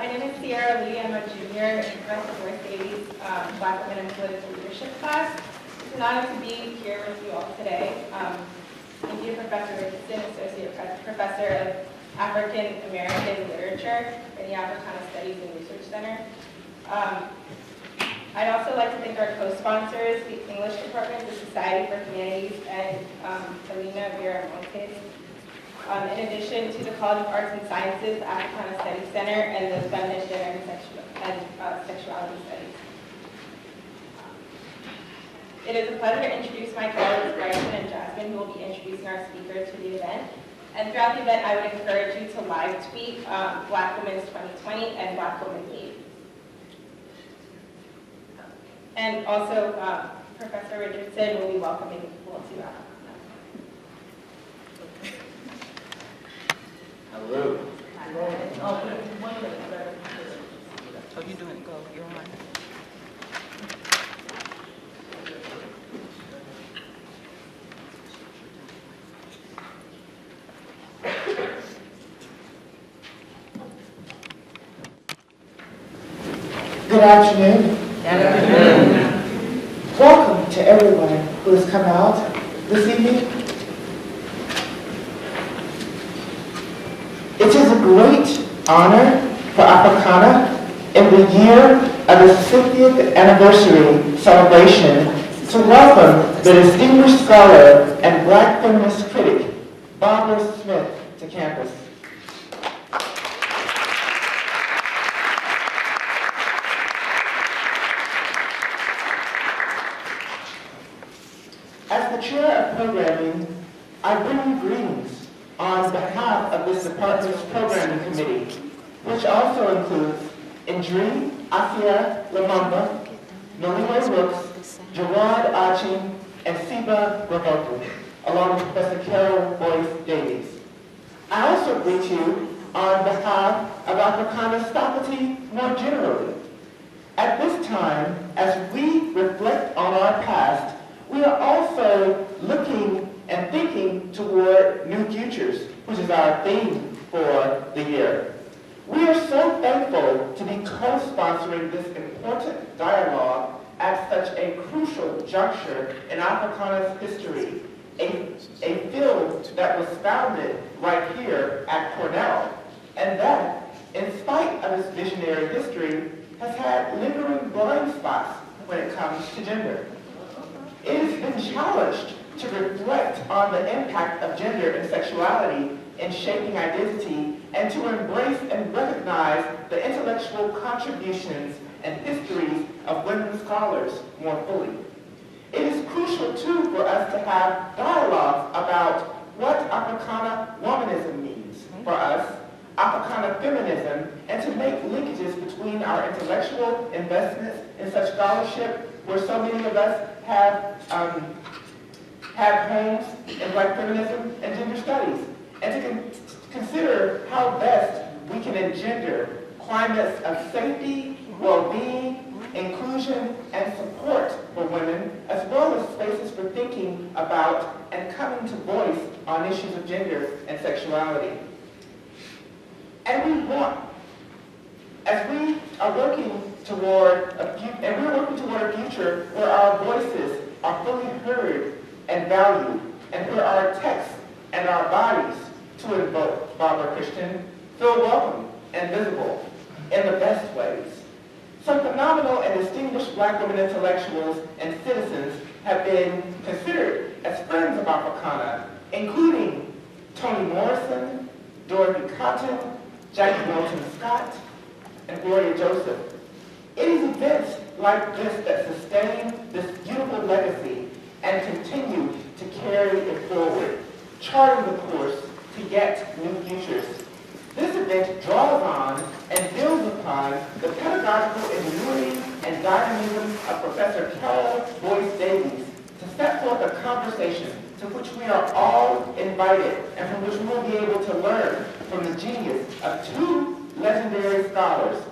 My name is Sierra Lee. I'm a junior in Professor Royce Davies' Black Women in Political Leadership class. It's an honor to be here with you all today. Thank you, Professor Richardson, Associate Professor of African American Literature in the Africana Studies and Research Center. I'd also like to thank our co-sponsors, the English Department, the Society for Humanities, and Helena Vera Montes. In addition to the College of Arts and Sciences, the Africana Studies Center, and the Feminist Gender and Sexuality Studies. It is a pleasure to introduce my colleagues, Bryson and Jasmine, who will be introducing our speaker to the event. And throughout the event, I would encourage you to live tweet Black Women's 2020 and Black Women Lead. And also, Professor Richardson will be welcoming people to Africa. Hello. Oh, you doing it? Go. You're on. Good afternoon. Welcome to everyone who has come out this evening. It is a great honor for Africana in the year of the 50th anniversary celebration to welcome the distinguished scholar and Black feminist critic, Barbara Smith, to campus. As the chair of programming, I bring you greetings on behalf of this department's programming committee, which also includes Indri Afia Lamamba, Noliwe Brooks, Gerard Aching, and Siba Rabotu, along with Professor Carol Boyce Davies. I also greet you on behalf of Africana's faculty more generally. At this time, as we reflect on our past, we are also looking and thinking toward new futures, which is our theme for the year. We are so thankful to be co-sponsoring this important dialogue at such a crucial juncture in Africana's history, a field that was founded right here at Cornell, and that, in spite of its visionary history, has had lingering blind spots when it comes to gender. It has been challenged to reflect on the impact of gender and sexuality in shaping identity and to embrace and recognize the intellectual contributions and histories of women scholars more fully. It is crucial, too, for us to have dialogues about what Africana womanism means for us, Africana feminism, and to make linkages between our intellectual investments in such scholarship, where so many of us have homes in Black feminism and gender studies, and to consider how best we can engender climates of safety, well-being, inclusion, and support for women, as well as spaces for thinking about and coming to voice on issues of gender and sexuality. And as we are working toward a future where our voices are fully heard and valued, and where our texts and our bodies, to invoke Barbara Christian, feel welcome and visible in the best ways. Some phenomenal and distinguished Black women intellectuals and citizens have been considered as friends of Africana, including Toni Morrison, Dorothy Cotton, Jackie Moulton Scott, and Gloria Joseph. It is events like this that sustain this beautiful legacy and continue to carry it forward, charting the course to yet new futures. This event draws on and builds upon the pedagogical ingenuity and dynamism of Professor Carol Boyce Davies to set forth a conversation to which we are all invited and from which we will be able to learn from the genius of two legendary scholars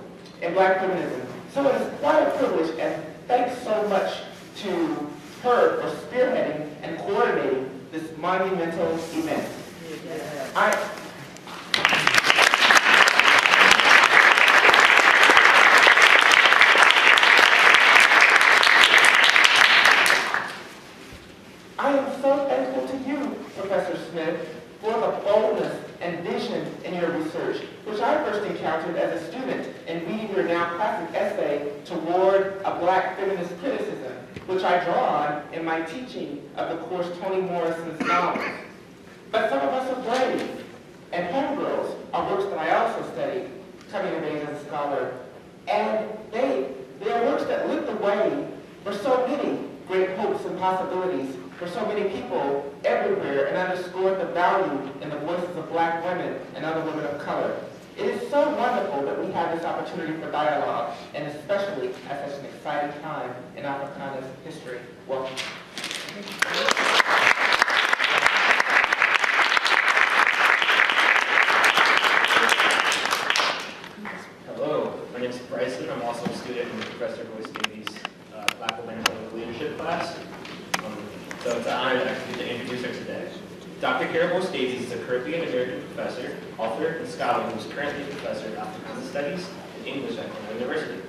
in Black feminism. So it is quite a privilege, and thanks so much to her for spearheading and coordinating this monumental event. Professor Smith, for the boldness and vision in your research, which I first encountered as a student in reading your now classic essay toward a Black feminist criticism, which I draw on in my teaching of the course Toni Morrison's novels. But some of us are brave, and Homegirls are works that I also studied, coming of age as a scholar, and they are works that lit the way for so many great hopes and possibilities for so many people everywhere, and underscored the value in the voices of Black women and other women of color. It is so wonderful that we have this opportunity for dialogue, and especially at such an exciting time in Africana's history. Welcome. Hello, my name is Bryson. I'm also a student in Professor Royce Davies' Black Women in Political Leadership class. So it's an honor to introduce her today. Dr. Carol Royce Davies is a Caribbean American professor, author, and scholar who is currently a professor of Africana Studies and English at Cornell University.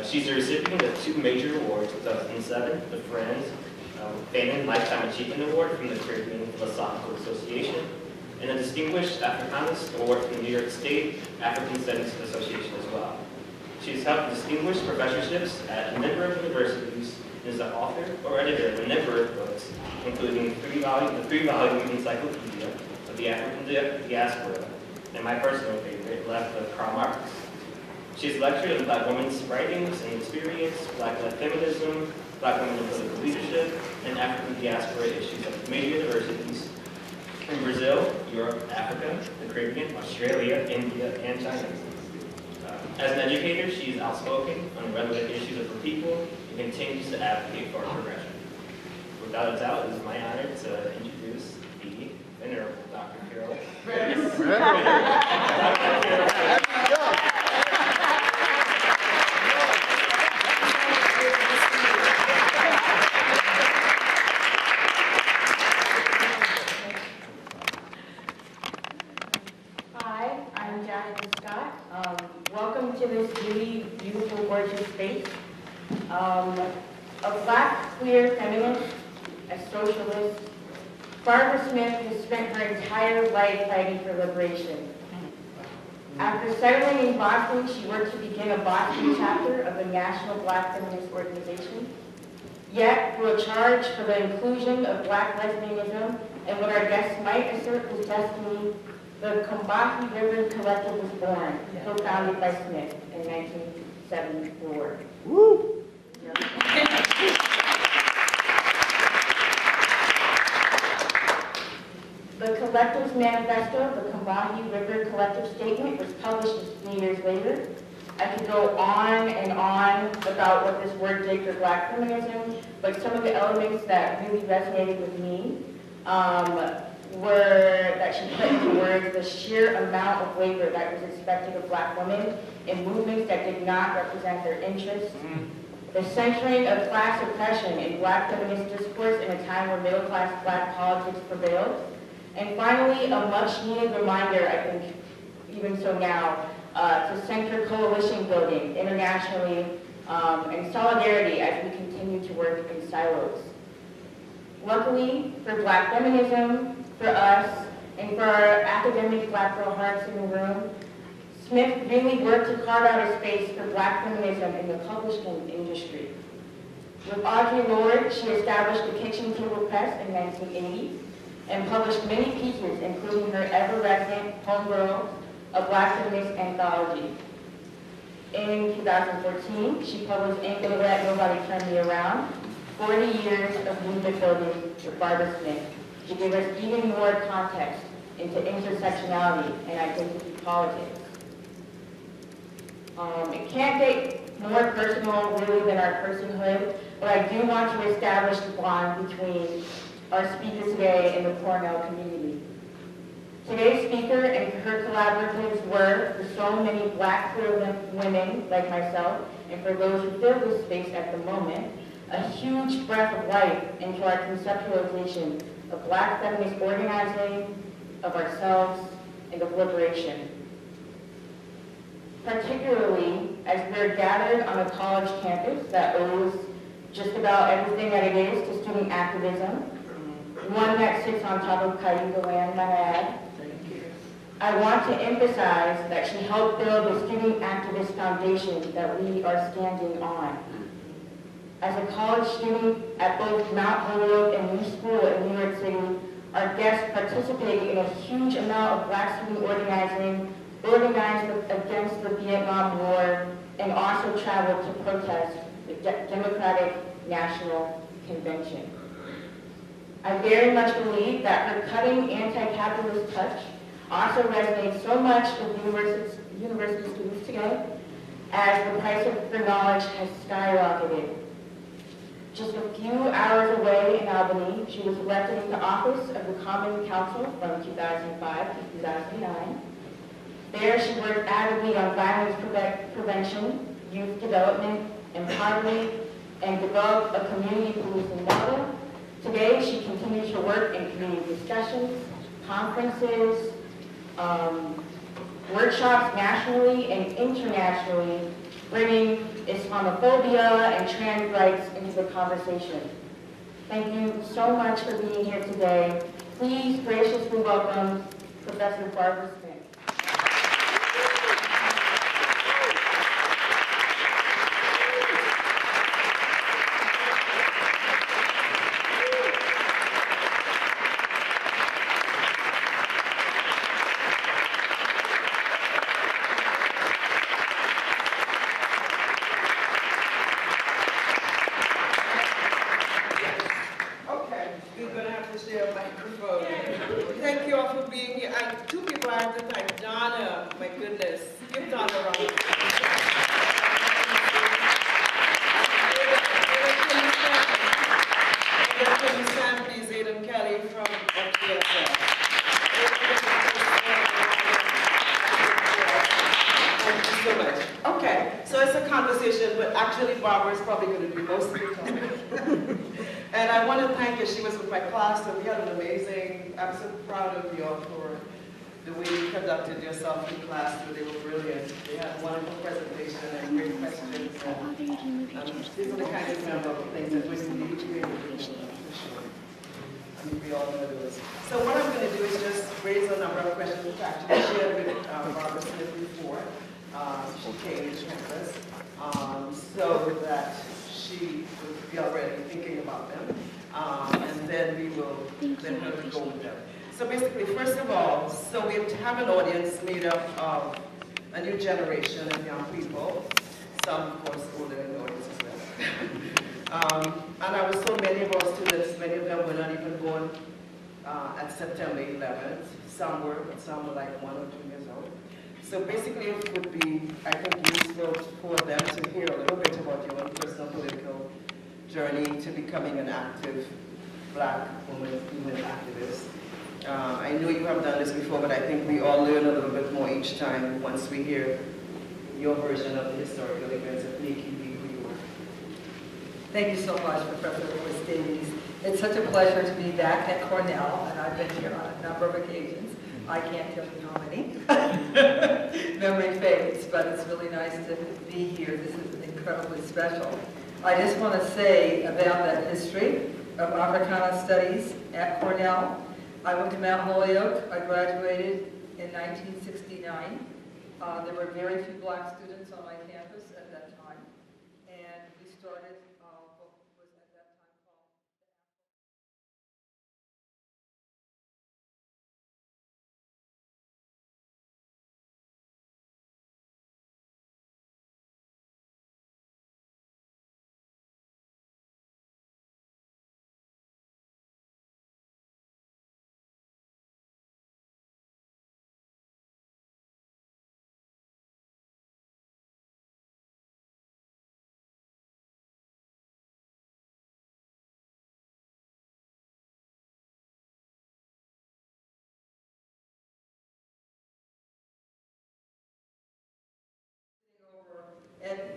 She's the recipient of 2 major awards, 2007, the Friends Fame and Lifetime Achievement Award from the Caribbean Philosophical Association, and a Distinguished Africanist Award from the New York State African Studies Association as well. She's held distinguished professorships at a number of universities and is the author or editor of a number of books, including the 3-volume Encyclopedia of the African Diaspora, and my personal favorite, Left of Karl Marx. She's lectured on Black women's writings and experience, Black-led feminism, Black women in political leadership, and African diaspora issues at major universities in Brazil, Europe, Africa, the Caribbean, Australia, India, and China. As an educator, she is outspoken on relevant issues of her people and continues to advocate for our progression. Without a doubt, it is my honor to introduce the venerable Dr. Carol. Hi, I'm Jackie Scott. Welcome to this really beautiful, gorgeous space. A Black queer feminist, a socialist, Barbara Smith has spent her entire life fighting for liberation. After settling in Boston, she worked to begin a Boston chapter of the National Black Feminist Organization. Yet, through a charge for the inclusion of Black lesbianism and what our guests might assert was destiny, the Combahee River Collective was born, co-founded by Smith in 1974. Woo! The collective's manifesto, the Combahee River Collective Statement, was published just 3 years later. I could go on and on about what this word did for Black feminism, but some of the elements that really resonated with me were that she put into words the sheer amount of labor that was expected of Black women in movements that did not represent their interests, the centering of class oppression in Black feminist discourse in a time where middle-class Black politics prevailed, and finally, a much-needed reminder, I think, even so now, to center coalition building internationally and solidarity as we continue to work in silos. Luckily, for Black feminism, for us, and for our academic Black girl hearts in the room, Smith really worked to carve out a space for Black feminism in the publishing industry. With Audre Lorde, she established the Kitchen Table Press in 1980 and published many pieces, including her ever-resident Homegirl, a Black feminist anthology. In 2014, she published Ain't Gonna Let Nobody Turn Me Around, 40 years of movement building with Barbara Smith, to give us even more context into intersectionality and identity politics. It can't get more personal, really, than our personhood, but I do want to establish the bond between our speaker today and the Cornell community. Today's speaker and her collaboratives were, for so many Black queer women like myself, and for those who fill this space at the moment, a huge breath of life into our conceptualization of Black feminist organizing, of ourselves, and of liberation. Particularly as we're gathered on a college campus that owes just about everything that it is to student activism, one that sits on top of Cayuga land, might I add. I want to emphasize that she helped build the student activist foundation that we are standing on. As a college student at both Mount Holyoke and New School in New York City, our guests participated in a huge amount of Black student organizing, organized against the Vietnam War, and also traveled to protest the Democratic National Convention. I very much believe that her cutting anti-capitalist touch also resonates so much with university students today as the price for knowledge has skyrocketed. Just a few hours away in Albany, she was elected into office of the Common Council from 2005 to 2009. There she worked actively on violence prevention, youth development, and poverty, and developed a community policing model. Today, she continues her work in community discussions, conferences, workshops nationally and internationally, bringing Islamophobia and trans rights into the conversation. Thank you so much for being here today. Please graciously welcome Professor Barbara Smith. Thank you all for being here. Two people I have to thank. Donna, my goodness. Give Donna a round of applause. Please, Aidan Kelly from FDSL. Thank you so much. Okay, so it's a conversation, but actually Barbara is probably going to do most of the talking. And I want to thank her. She was with my class, and we had an amazing, I'm so proud of you all for the way you conducted yourself in class. They were brilliant. They had a wonderful presentation and great questions. And, these are the kind of memorable things that we need to be able to do, for sure. I mean, we all know this. So what I'm going to do is just raise a number of questions which I actually shared with Barbara Smith before she came to campus, so that she would be already thinking about them, and then we will let her go with them. So basically, first of all, so we have an audience made up of a new generation of young people, some of course older in the audience as well. And I was so many of our students, many of them were not even born at September 11th. Some were, but some were like 1 or 2 years old. So basically it would be, I think, useful for them to hear a little bit about your own personal political journey to becoming an active Black woman, female activist. I know you have done this before, but I think we all learn a little bit more each time once we hear your version of the historical events that make you be who you are. Thank you so much, Professor Lewis Davies. It's such a pleasure to be back at Cornell, and I've been here on a number of occasions. I can't tell you how many. Memory fades, but it's really nice to be here. This is incredibly special. I just want to say about that history of Africana Studies at Cornell. I went to Mount Holyoke. I graduated in 1969. There were very few Black students on my campus at that time, and we started what was at that time called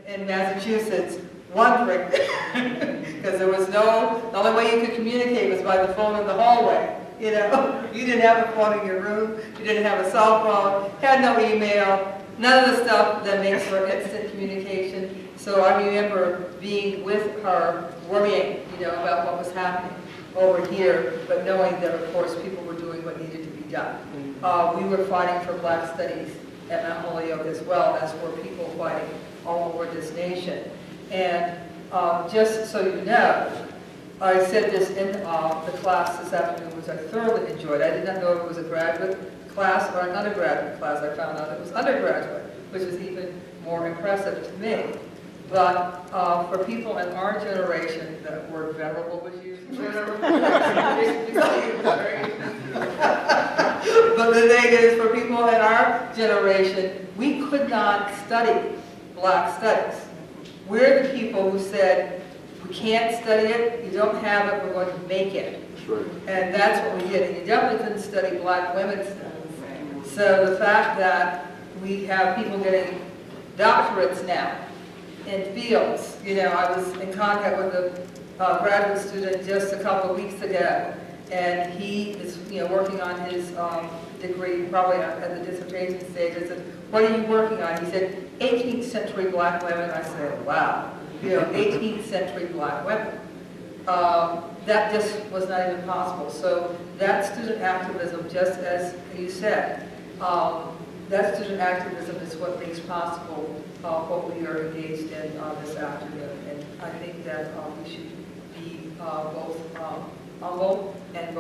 in Massachusetts wondering, because there was the only way you could communicate was by the phone in the hallway. You know, you didn't have a phone in your room, you didn't have a cell phone, had no email, none of the stuff that makes for instant communication. So I remember being with her, worrying, about what was happening. over here, but knowing that, of course, people were doing what needed to be done. We were fighting for Black studies at Mount Holyoke as well as were people fighting all over this nation. And just so you know, I said this in the class this afternoon, which I thoroughly enjoyed. I did not know if it was a graduate class or an undergraduate class. I found out it was undergraduate, which is even more impressive to me. But for people in our generation, that word venerable was used. But the thing is, for people in our generation, we could not study Black studies. We're the people who said, we can't study it, you don't have it, we're going to make it. And that's what we did. And you definitely couldn't study Black women's studies. So the fact that we have people getting doctorates now in fields, you know, I was in contact with a graduate student just a couple of weeks ago, and he is, you know, working on his degree, probably at the dissertation stage. I said, what are you working on? He said, 18th century Black women. I said, wow, you know, 18th century Black women. That just was not even possible. So that student activism, just as you said, that student activism is what makes possible what we are engaged in this afternoon. And I think that we should be both humble and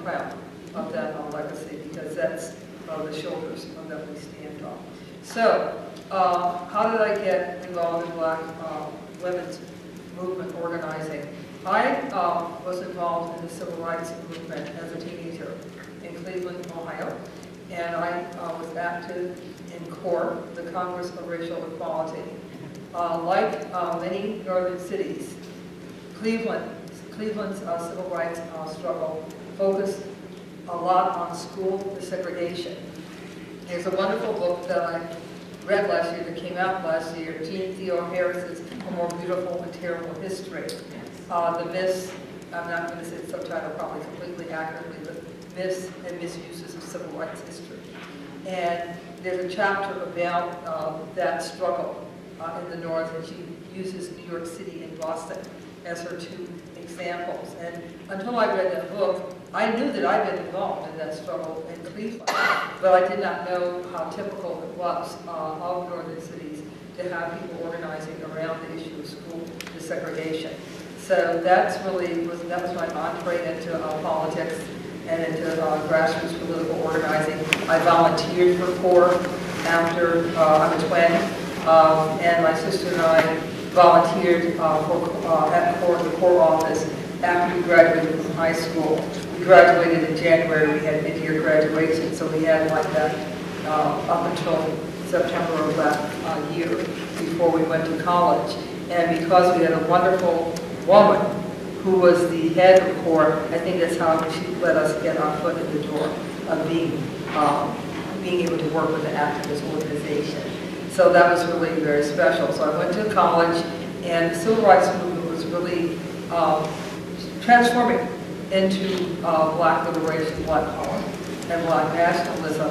proud of that legacy, because that's the shoulders that we stand on. So, how did I get involved in Black women's movement organizing? I was involved in the civil rights movement as a teenager in Cleveland, Ohio, and I was active in CORE, the Congress of Racial Equality. Like many northern cities, Cleveland's civil rights struggle focused a lot on school desegregation. There's a wonderful book that I read last year that came out last year, Jean Theo Harris's A More Beautiful and Terrible History. The myths, I'm not going to say the subtitle probably completely accurately, but myths and misuses of civil rights history. And there's a chapter about that struggle in the North, and she uses New York City and Boston as her two examples. And until I read that book, I knew that I'd been involved in that struggle in Cleveland, but I did not know how typical it was of northern cities to have people organizing around the issue of school desegregation. So that was my entree into politics and into grassroots political organizing. I volunteered for CORE after I'm a twin, and my sister and I volunteered at CORE, the CORE office, after we graduated from high school. We graduated in January. We had mid-year graduation, so we had like that up until September of that year before we went to college. And because we had a wonderful woman who was the head of CORE, I think that's how she let us get our foot in the door of being able to work with an activist organization. So that was really very special. So I went to college, and the civil rights movement was really transforming into Black liberation, Black power, and Black nationalism.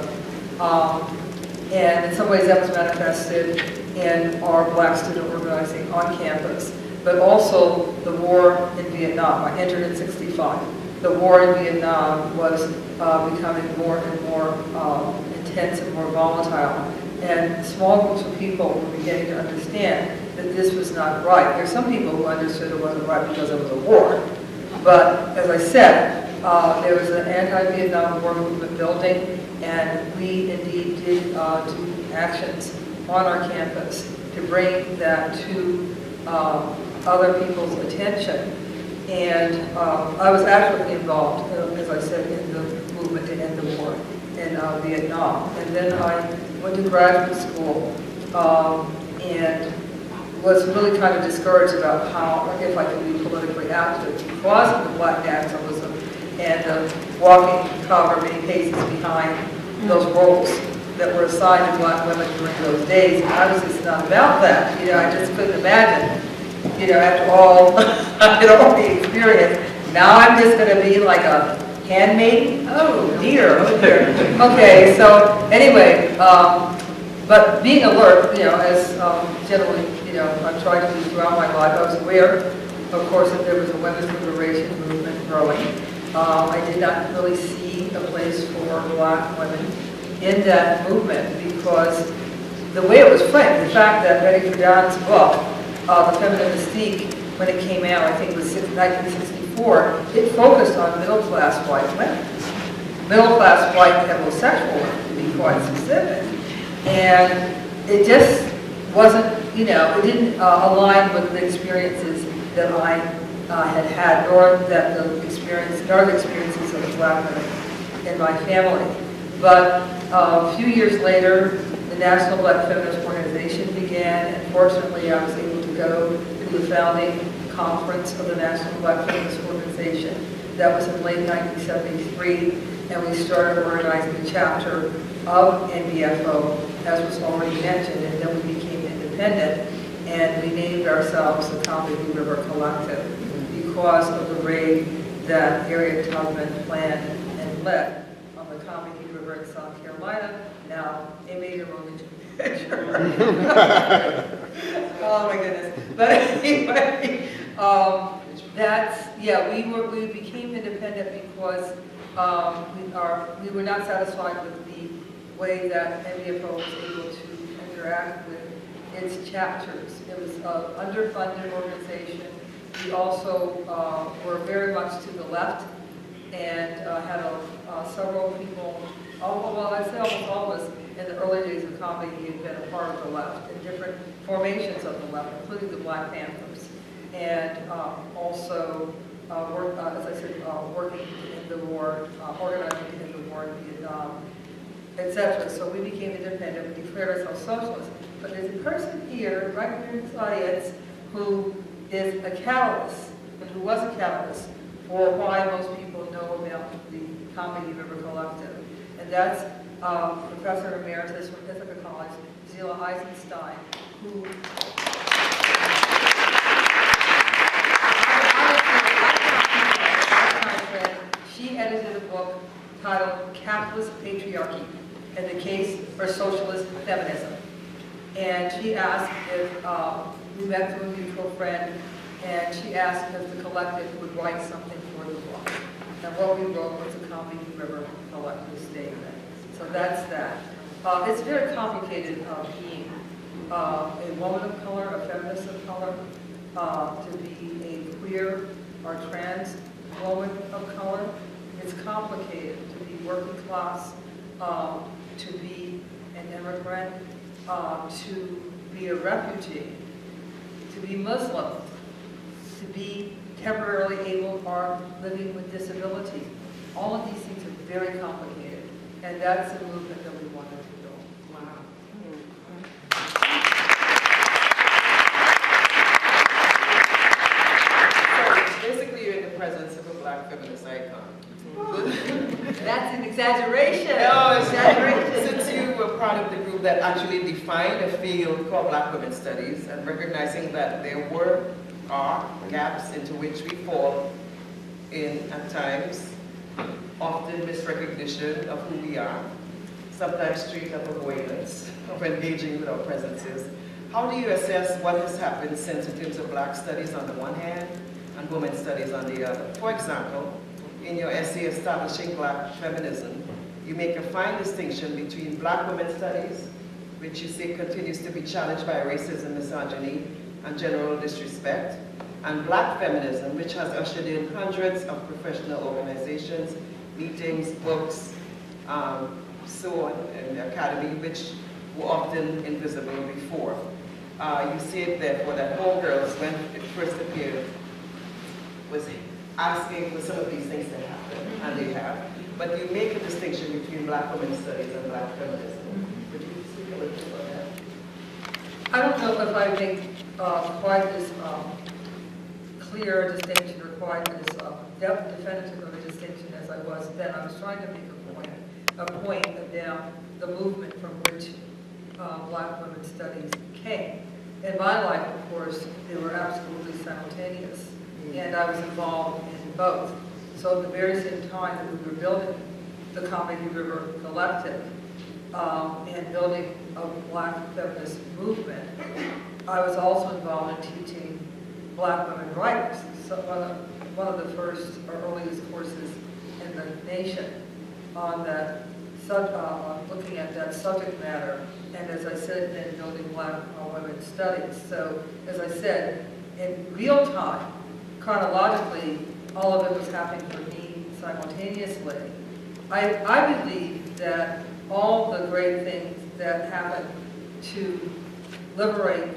And in some ways that was manifested in our Black student organizing on campus, but also the war in Vietnam. I entered in '65. The war in Vietnam was becoming more and more intense and more volatile. And small groups of people were beginning to understand that this was not right. There are some people who understood it wasn't right because it was a war. But as I said, there was an anti-Vietnam War movement building, and we indeed did do actions on our campus to bring that to other people's attention. And I was actively involved, as I said, in the movement to end the war in Vietnam. And then I went to graduate school and was really kind of discouraged about how, if I could be politically active because of the Black nationalism and walking cover many paces behind those roles that were assigned to Black women during those days. And I was just not about that. You know, I just couldn't imagine, you know, after all, all the experience, now I'm just going to be like a handmaiden? Oh dear, oh dear. Okay, so anyway, but being alert, you know, as generally, you know, I've tried to do throughout my life, I was aware of course, that there was a women's liberation movement growing. I did not really see a place for Black women in that movement because the way it was framed, the fact that Betty Friedan's book, The Feminine Mystique, when it came out, I think it was 1964, it focused on middle-class white women. Middle-class white heterosexual women, to be quite specific. And it just wasn't, you know, it didn't align with the experiences that I had had, nor that the experiences of the Black women in my family. But a few years later, the National Black Feminist Organization began, and fortunately I was able to go to the founding conference of the National Black Feminist Organization. That was in late 1973, and we started organizing a chapter of NBFO, as was already mentioned, and then we became independent, and we named ourselves the Combahee River Collective because of the raid that Harriet Tubman planned and led on the Combahee River in South Carolina, now a major movement picture. Oh my goodness. But anyway, we became independent because we were not satisfied with the way that NBFO was able to interact with its chapters. It was an underfunded organization. We also were very much to the left and had several people, I'd say almost all of us in the early days of Combahee had been a part of the left in different formations of the left, including the Black Panthers. And also, as I said, working in the war, organizing in the war in Vietnam, etc. So we became independent, we declared ourselves socialists. But there's a person here, right here in the audience, who is a catalyst, and who was a catalyst for why most people know about the Combahee River Collective. And that's Professor Emeritus from Ithaca College, Zila Eisenstein, who she edited a book titled Capitalist Patriarchy and the Case for Socialist Feminism. And she asked if we met through a mutual friend, and she asked if the collective would write something for the book. And what we wrote was the Combahee River Collective Statement. So that's that. It's very complicated being a woman of color, a feminist of color, to be a queer or trans woman of color. It's complicated to be working class, to be an immigrant, to be a refugee, to be Muslim, to be temporarily able or living with disability. All of these things are very complicated, and that's the movement that we wanted to build. Wow. So basically, you're in the presence of a Black feminist icon. That's an exaggeration. No, it's Exaggeration. Since you were part of the group that actually defined a field called Black Women Studies, and recognizing that there are gaps into which we fall in at times, often misrecognition of who we are, sometimes straight up avoidance of engaging with our presences. How do you assess what has happened since in terms of Black studies on the one hand and women's studies on the other? For example, in your essay Establishing Black Feminism, you make a fine distinction between Black women's studies, which you say continues to be challenged by racism, misogyny, and general disrespect, and Black feminism, which has ushered in hundreds of professional organizations, meetings, books, so on, in the academy, which were often invisible before. You say, therefore, that Homegirls, when it first appeared, was asking for some of these things to happen, and they have. But you make a distinction between Black women's studies and Black feminism. Would you speak a little bit about that? I don't know if I make quite as clear a distinction or quite as definitive of a distinction as I was then. I was trying to make a point about the movement from which Black women's studies came. In my life, of course, they were absolutely simultaneous, and I was involved in both. So at the very same time that we were building the Combahee River Collective and building a Black feminist movement, I was also involved in teaching black women writers. So one of the first or earliest courses in the nation on that, looking at that subject matter. And as I said, then building black women's studies. So as I said, in real time, chronologically, all of it was happening for me simultaneously. I believe that all the great things that happen to liberate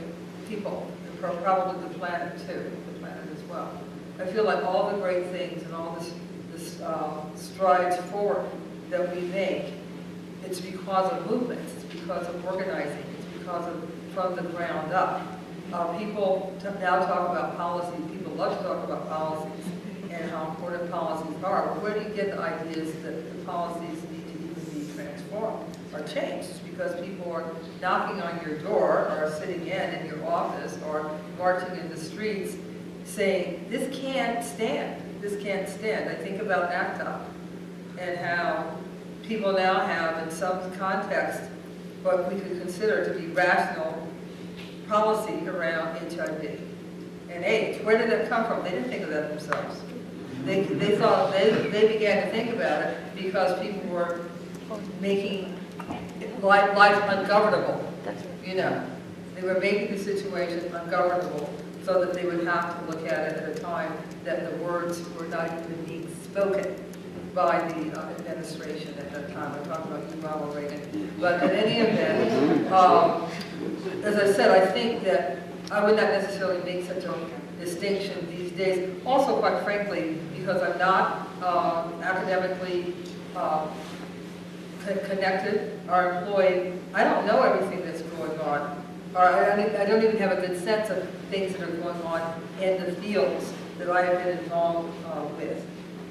people, and probably the planet too, the planet as well. I feel like all the great things and all this strides forward that we make, it's because of movements, it's because of organizing, it's because of from the ground up. People now talk about policy, people love to talk about policies and how important policies are. But where do you get the ideas that the policies need to even be transformed or changed? It's because people are knocking on your door or sitting in your office or marching in the streets saying, this can't stand, this can't stand. I think about NACTA and how people now have, in some context, what we could consider to be rational policy around HIV and AIDS. Where did that come from? They didn't think of that themselves. They thought, they began to think about it because people were making life ungovernable, you know. They were making the situation ungovernable so that they would have to look at it at a time that the words were not even being spoken by the administration at that time. I'm talking about Ronald Reagan. But in any event, as I said, I think that I would not necessarily make such a distinction these days. Also, quite frankly, because I'm not academically connected or employed, I don't know everything that's going on. Or I don't even have a good sense of things that are going on in the fields that I have been involved with.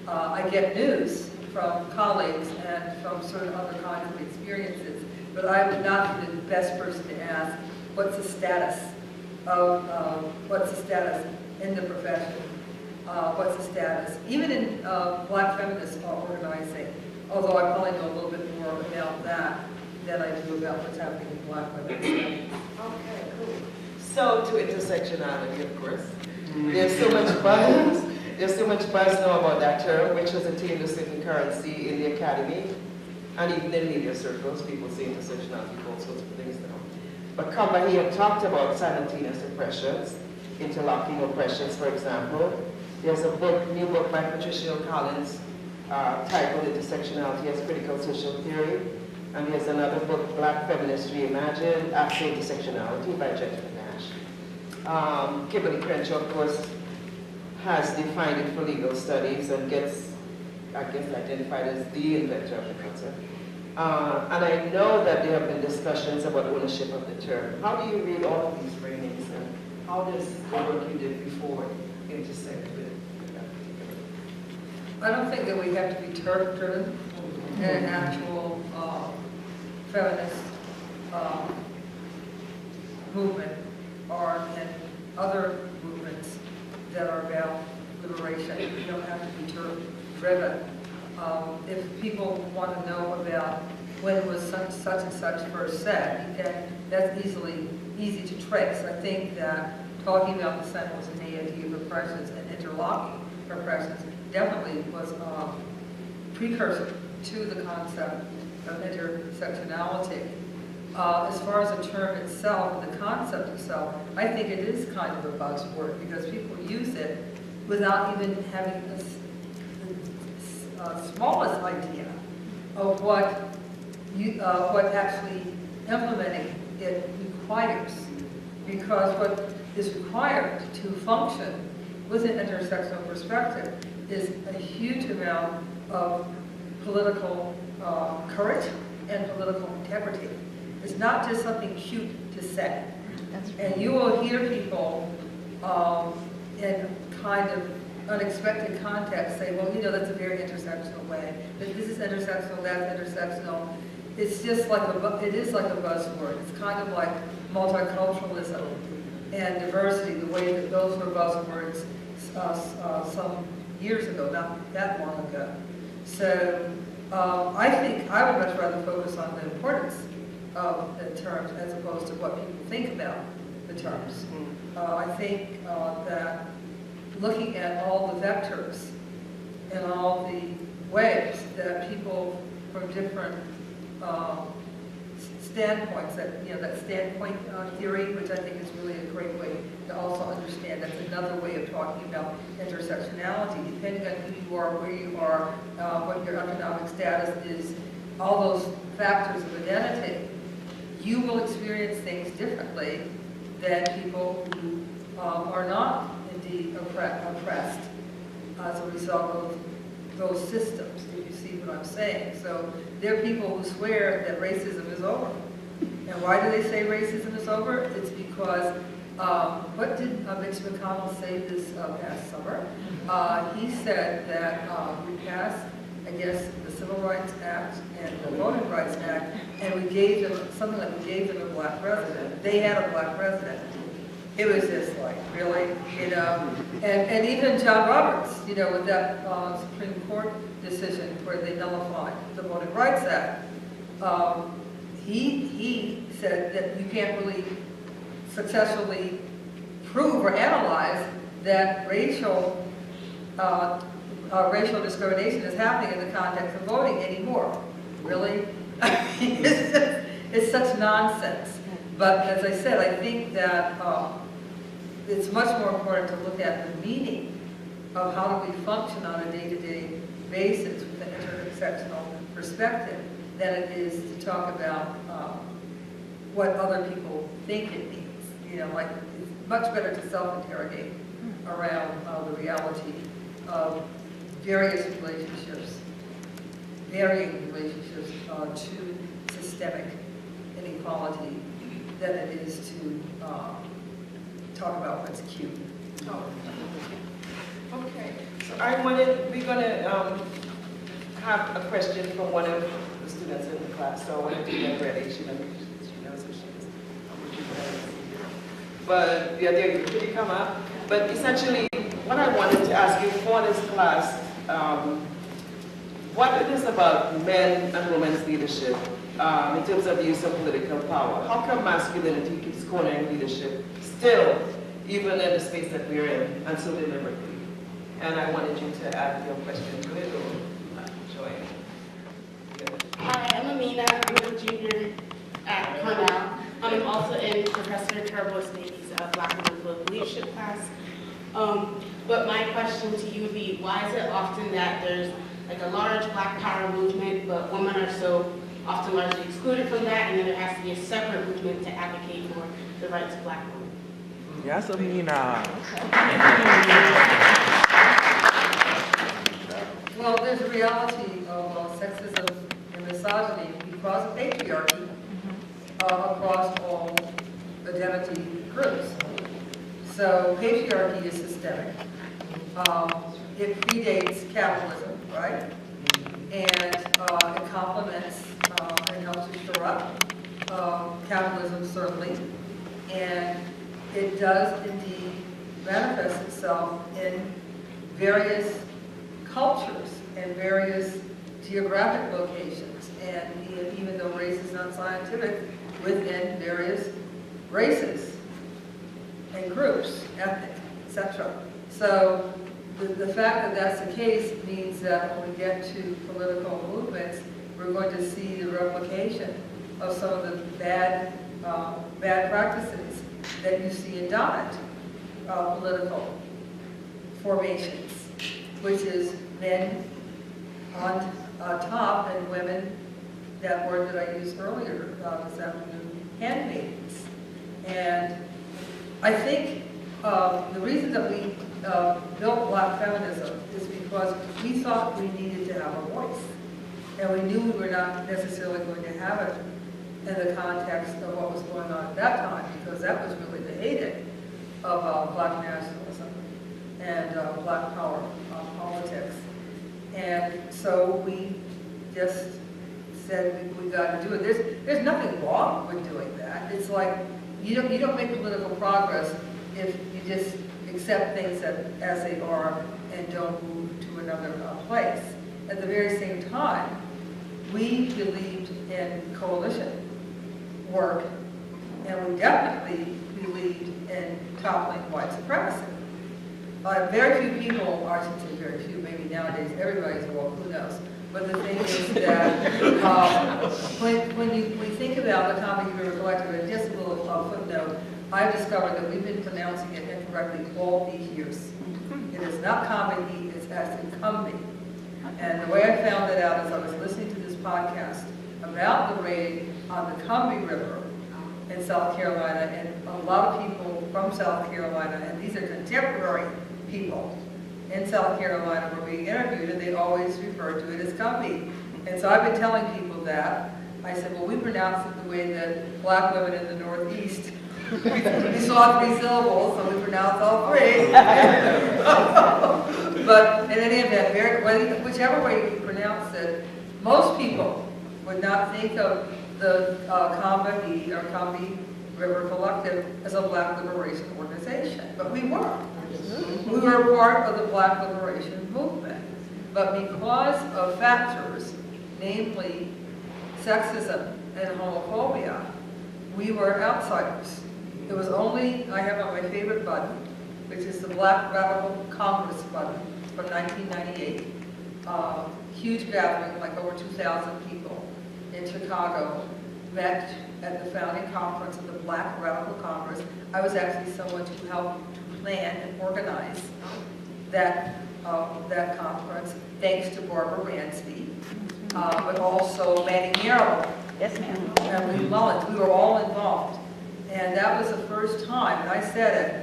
I get news from colleagues and from certain other kinds of experiences, but I would not be the best person to ask what's the status in the profession, what's the status, even in black feminist organizing, although I probably know a little bit more about that than I do about what's happening in black women's studies. Okay, cool. So to intersectionality, of course. There's so much buzz. There's so much buzz now about that term, which has attained a certain currency in the academy and even in media circles. People say intersectionality, all sorts of things now. But Kamba here talked about simultaneous oppressions, interlocking oppressions, for example. There's a new book by Patricia Collins titled Intersectionality as Critical Social Theory. And there's another book, Black Feminists Reimagined, After Intersectionality by Jennifer Nash. Kimberly Crenshaw, of course, has defined it for legal studies and gets, I guess, identified as the inventor of the concept. And I know that there have been discussions about ownership of the term. How do you read all of these framings, and how does the work you did before intersect with that? I don't think that we have to be turf-driven in an actual feminist movement or in other movements that are about liberation. You don't have to be turf-driven. If people want to know about when was such and such first said, that's easy to trace. I think that talking about the simultaneity of oppressions and interlocking oppressions definitely was a precursor to the concept of intersectionality. As far as the term itself, the concept itself, I think it is kind of a buzzword because people use it without even having the smallest idea of what actually implementing it requires. Because what is required to function with an intersectional perspective is a huge amount of political courage and political integrity. It's not just something cute to say. And you will hear people in kind of unexpected context say, well, you know, that's a very intersectional way. But this is intersectional, that's intersectional. It's just like it is like a buzzword. It's kind of like multiculturalism and diversity, the way that those were buzzwords some years ago, not that long ago. So I think I would much rather focus on the importance of the terms as opposed to what people think about the terms. I think that looking at all the vectors and all the ways that people from different standpoints, that standpoint theory, which I think is really a great way to also understand. That's another way of talking about intersectionality, depending on who you are, where you are, what your economic status is, all those factors of identity. You will experience things differently than people who are not indeed oppressed as a result of those systems, if you see what I'm saying. So there are people who swear that racism is over. And why do they say racism is over? It's because, what did Mitch McConnell say this past summer? He said that we passed, I guess, the Civil Rights Act and the Voting Rights Act, and we gave them, something like we gave them a black president. They had a black president. It was just like, really, and even John Roberts, with that Supreme Court decision where they nullified the Voting Rights Act, he said that you can't really successfully prove or analyze that racial discrimination is happening in the context of voting anymore. Really? It's such nonsense. But as I said, I think that it's much more important to look at the meaning of how do we function on a day-to-day basis with an intersectional perspective than it is to talk about what other people think it means. Like it's much better to self-interrogate around the reality of various relationships, varying relationships to systemic inequality than it is to talk about what's cute. Oh. Okay, so we're going to have a question from one of the students in the class, so I want to do that ready. She knows who she is. But yeah, there you could you come up? But essentially, what I wanted to ask you for this class, what it is about men and women's leadership in terms of the use of political power. How come masculinity keeps cornering leadership still, even in the space that we're in, and so deliberately? And I wanted you to add your question to it or join. Hi, I'm Amina. I'm a junior at Cornell. I'm also in Professor Turbo's Davies' Black Women Political Leadership class. But my question to you would be, why is it often that there's like a large Black Power movement, but women are so often largely excluded from that, and then there has to be a separate movement to advocate for the rights of Black women? Yes, Amina. Well, there's a reality of sexism and misogyny because of patriarchy across all identity groups. So patriarchy is systemic. It predates capitalism, right? And it complements and helps to shore up capitalism, certainly. And it does indeed manifest itself in various cultures and various geographic locations, and even though race is not scientific, within various races and groups, ethnic, etc. So the fact that that's the case means that when we get to political movements, we're going to see the replication of some of the bad practices that you see in dominant political formations, which is men on top and women, that word that I used earlier this afternoon, handmaidens. And I think the reason that we built Black feminism is because we thought we needed to have a voice. And we knew we were not necessarily going to have it in the context of what was going on at that time, because that was really the heyday of Black nationalism and Black power politics. And so we just said we got to do it. There's nothing wrong with doing that. It's like you don't make political progress if you just accept things as they are and don't move to another place. At the very same time, we believed in coalition work, and we definitely believed in toppling white supremacy. Very few people, I should say very few, maybe nowadays everybody's woke, who knows? But the thing is that when you think about the Combahee River Collective, and just a little footnote, I've discovered that we've been pronouncing it incorrectly all these years. It is not Combahee, it's actually Combahee. And the way I found it out is I was listening to this podcast about the raid on the Combahee River in South Carolina, and a lot of people from South Carolina, and these are contemporary people in South Carolina, were being interviewed, and they always referred to it as Combahee. And so I've been telling people that. I said, well, we pronounce it the way that black women in the Northeast, we saw 3 syllables, so we pronounce all 3. But in any event, whichever way you pronounce it, most people would not think of the Combahee or Combahee River Collective as a black liberation organization, but we were. We were part of the black liberation movement. But because of factors, namely sexism and homophobia, we were outsiders. It was only, I have on my favorite button, which is the Black Radical Congress button from 1998. Huge gathering, like over 2,000 people in Chicago, met at the founding conference of the Black Radical Congress. I was actually someone who helped plan and organize that conference, thanks to Barbara Ransby, but also Manny Merrill. Yes, ma'am. And Lee Mullins. We were all involved. And that was the first time, and I said it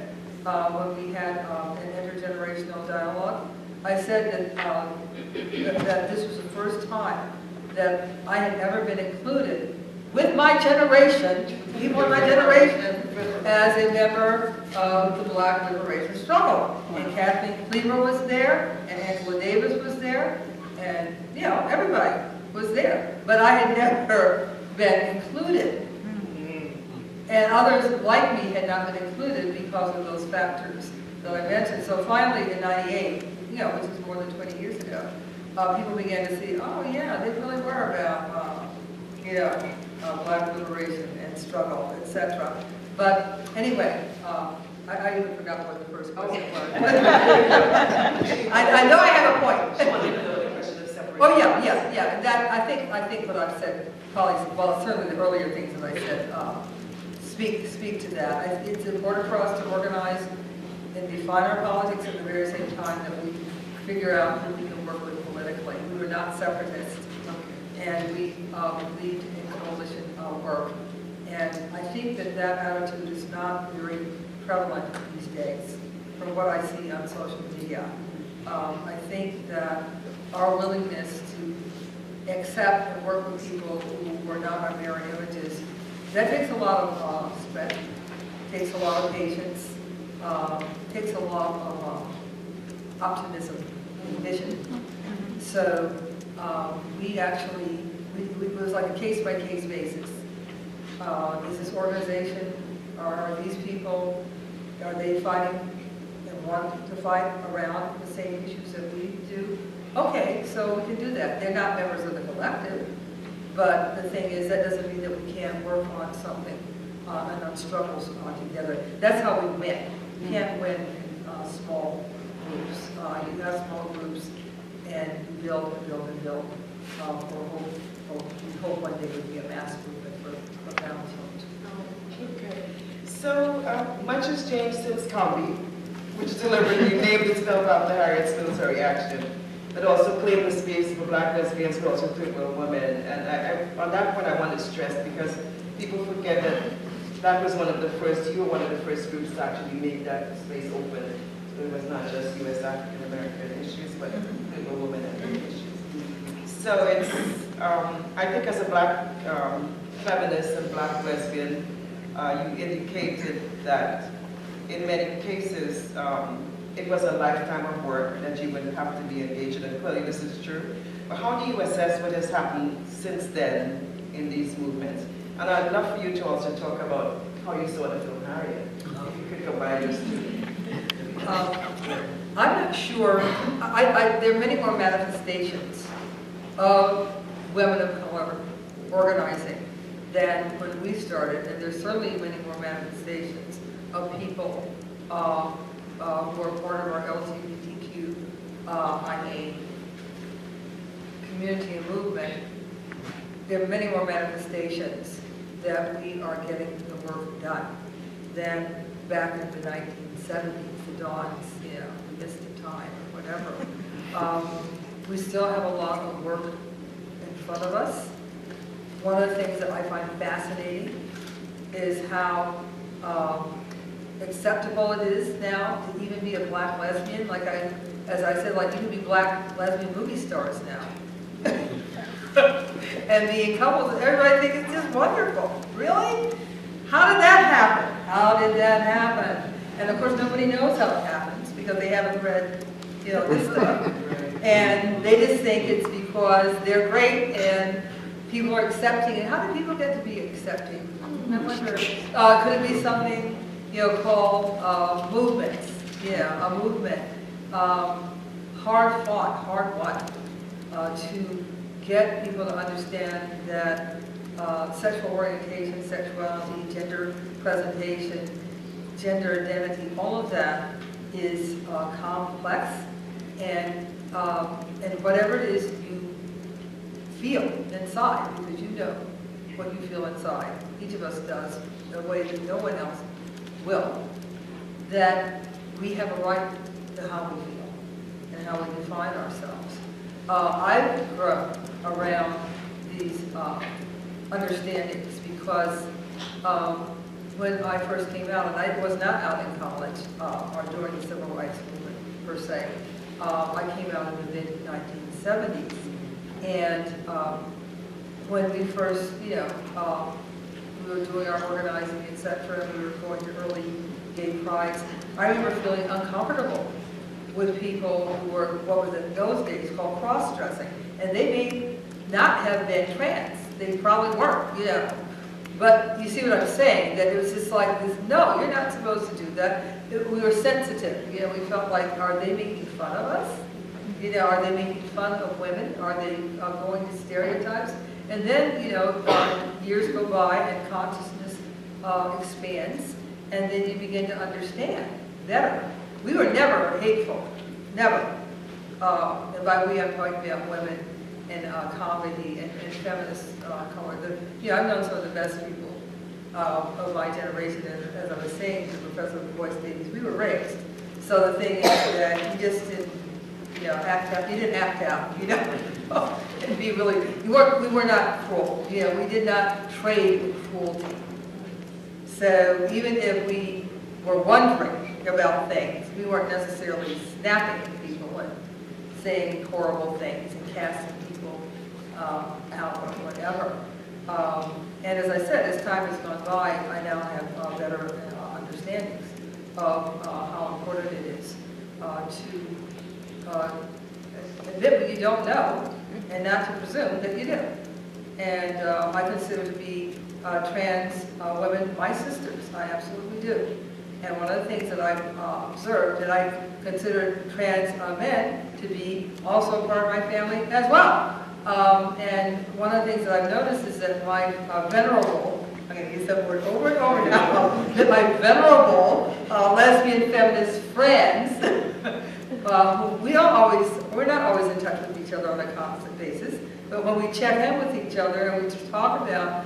when we had an intergenerational dialogue. I said that this was the first time that I had ever been included with my generation, people in my generation, as a member of the Black Liberation Struggle. And Kathleen Cleaver was there, and Angela Davis was there, and everybody was there. But I had never been included. And others like me had not been included because of those factors that I mentioned. So finally in '98, which is more than 20 years ago, people began to see, oh yeah, they really were about, black liberation and struggle, etc. But anyway, I even forgot what the first question was. I know I have a point. Oh yeah. That I think what I've said probably, well, certainly the earlier things that I said speak to that. It's important for us to organize and define our politics at the very same time that we figure out who we can work with politically. We were not separatists, and we believed in coalition work. And I think that attitude is not very prevalent these days, from what I see on social media. I think that our willingness to accept and work with people who were not our mirror images, that takes a lot of strength, takes a lot of patience, takes a lot of optimism and vision. So we actually, it was like a case-by-case basis. Is this organization, are these people, are they fighting and want to fight around the same issues that we do? Okay, so we can do that. They're not members of the collective, but the thing is, that doesn't mean that we can't work on something and on struggles together. That's how we win. You can't win in small groups. You have small groups, and you build and build and build. We hope one day it will be a mass movement for balanced homes. Okay. So, much has changed since Combahee, which deliberately named itself after Harriet's military action, but also claimed the space for black lesbians, but also critical women. And on that point, I want to stress, because people forget that that was one of the first, you were one of the first groups to actually make that space open. So it was not just U.S. African American issues, but critical women and issues. So it's, I think as a black feminist and black lesbian, you indicated that in many cases, it was a lifetime of work that you would have to be engaged in, and clearly this is true. But how do you assess what has happened since then in these movements? And I'd love for you to also talk about how you saw the film Harriet. If you could combine those two. I'm not sure. There are many more manifestations of women of color organizing than when we started, and there's certainly many more manifestations of people who are part of our LGBTQIA community and movement. There are many more manifestations that we are getting the work done than back in the 1970s, the dawns, you know, the mystic time, or whatever. We still have a lot of work in front of us. One of the things that I find fascinating is how acceptable it is now to even be a black lesbian. Like as I said, like you can be black lesbian movie stars now. And being couples, everybody thinks it's just wonderful. Really? How did that happen? How did that happen? And of course, nobody knows how it happens because they haven't read, you know, this stuff. And they just think it's because they're great and people are accepting it. How do people get to be accepting? I wonder, could it be something, you know, called movements? Yeah, a movement. Hard fought, hard won to get people to understand that sexual orientation, sexuality, gender presentation, gender identity, all of that is complex, and whatever it is you feel inside, because you know what you feel inside, each of us does, in a way that no one else will, that we have a right to how we feel and how we define ourselves. I've grown around these understandings because when I first came out, and I was not out in college or during the civil rights movement per se, I came out in the mid-1970s, and when we first, you know, we were doing our organizing, etc., and we were going to early gay prides, I remember feeling uncomfortable with people who were, what was in those days called cross-dressing, and they may not have been trans. They probably weren't, you know. But you see what I'm saying, that it was just like this, no, you're not supposed to do that. We were sensitive, you know, we felt like, are they making fun of us? You know, are they making fun of women? Are they going to stereotypes? And then, you know, years go by and consciousness expands, and then you begin to understand better. We were never hateful, never. And by we, I'm talking about women in comedy and feminist color. You know, I've known some of the best people of my generation, and as I was saying to Professor Boyce Davies, we were raised. So the thing is that you just didn't, you know, act out. You didn't act out, you know, and be really. We were not cruel. You know, we did not trade with cruelty. So even if we were wondering about things, we weren't necessarily snapping at people and saying horrible things and casting people out or whatever. And as I said, as time has gone by, I now have better understandings of how important it is to admit what you don't know and not to presume that you do. And I consider to be trans women my sisters. I absolutely do. And one of the things that I've observed, and I consider trans men to be also part of my family as well. And one of the things that I've noticed is that my venerable, I'm going to use that word over and over now, that my venerable lesbian feminist friends, we're not always in touch with each other on a constant basis, but when we check in with each other and we talk about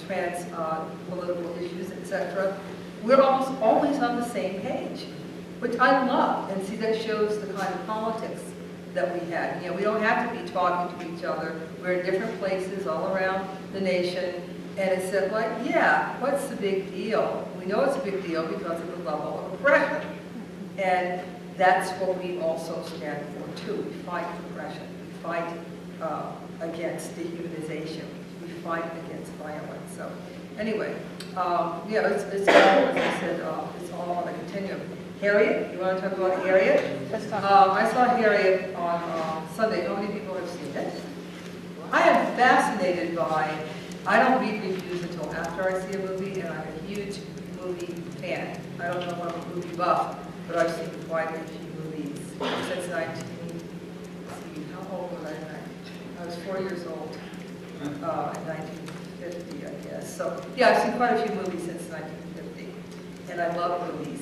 trans political issues, etc., we're almost always on the same page, which I love. And see, that shows the kind of politics that we had. You know, we don't have to be talking to each other. We're in different places all around the nation, and it's said, like, yeah, what's the big deal? We know it's a big deal because of the level of oppression, and that's what we also stand for too. We fight oppression. We fight against dehumanization. We fight against violence. So anyway, it's all, as I said, it's all on a continuum. Harriet, you want to talk about Harriet? I saw Harriet on Sunday. How many people have seen it? I am fascinated by, I don't read reviews until after I see a movie, and I'm a huge movie fan. I don't know if I'm a movie buff, but I've seen quite a few movies since how old was I then? I was 4 years old in 1950, I guess. So, yeah, I've seen quite a few movies since 1950. and I love movies.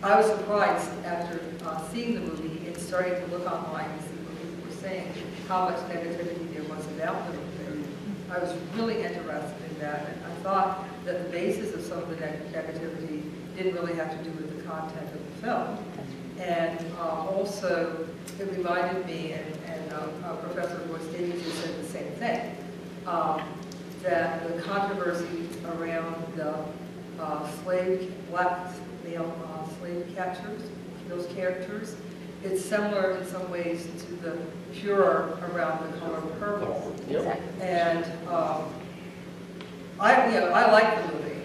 I was surprised after seeing the movie and starting to look online and see what people were saying, how much negativity there was about the movie. I was really interested in that, and I thought that the basis of some of the negativity didn't really have to do with the content of the film. And also, it reminded me, and Professor Royce Davies has said the same thing, that the controversies around the black male slave catchers, those characters, it's similar in some ways to the furor around the color purple. Yep. And I like the movie.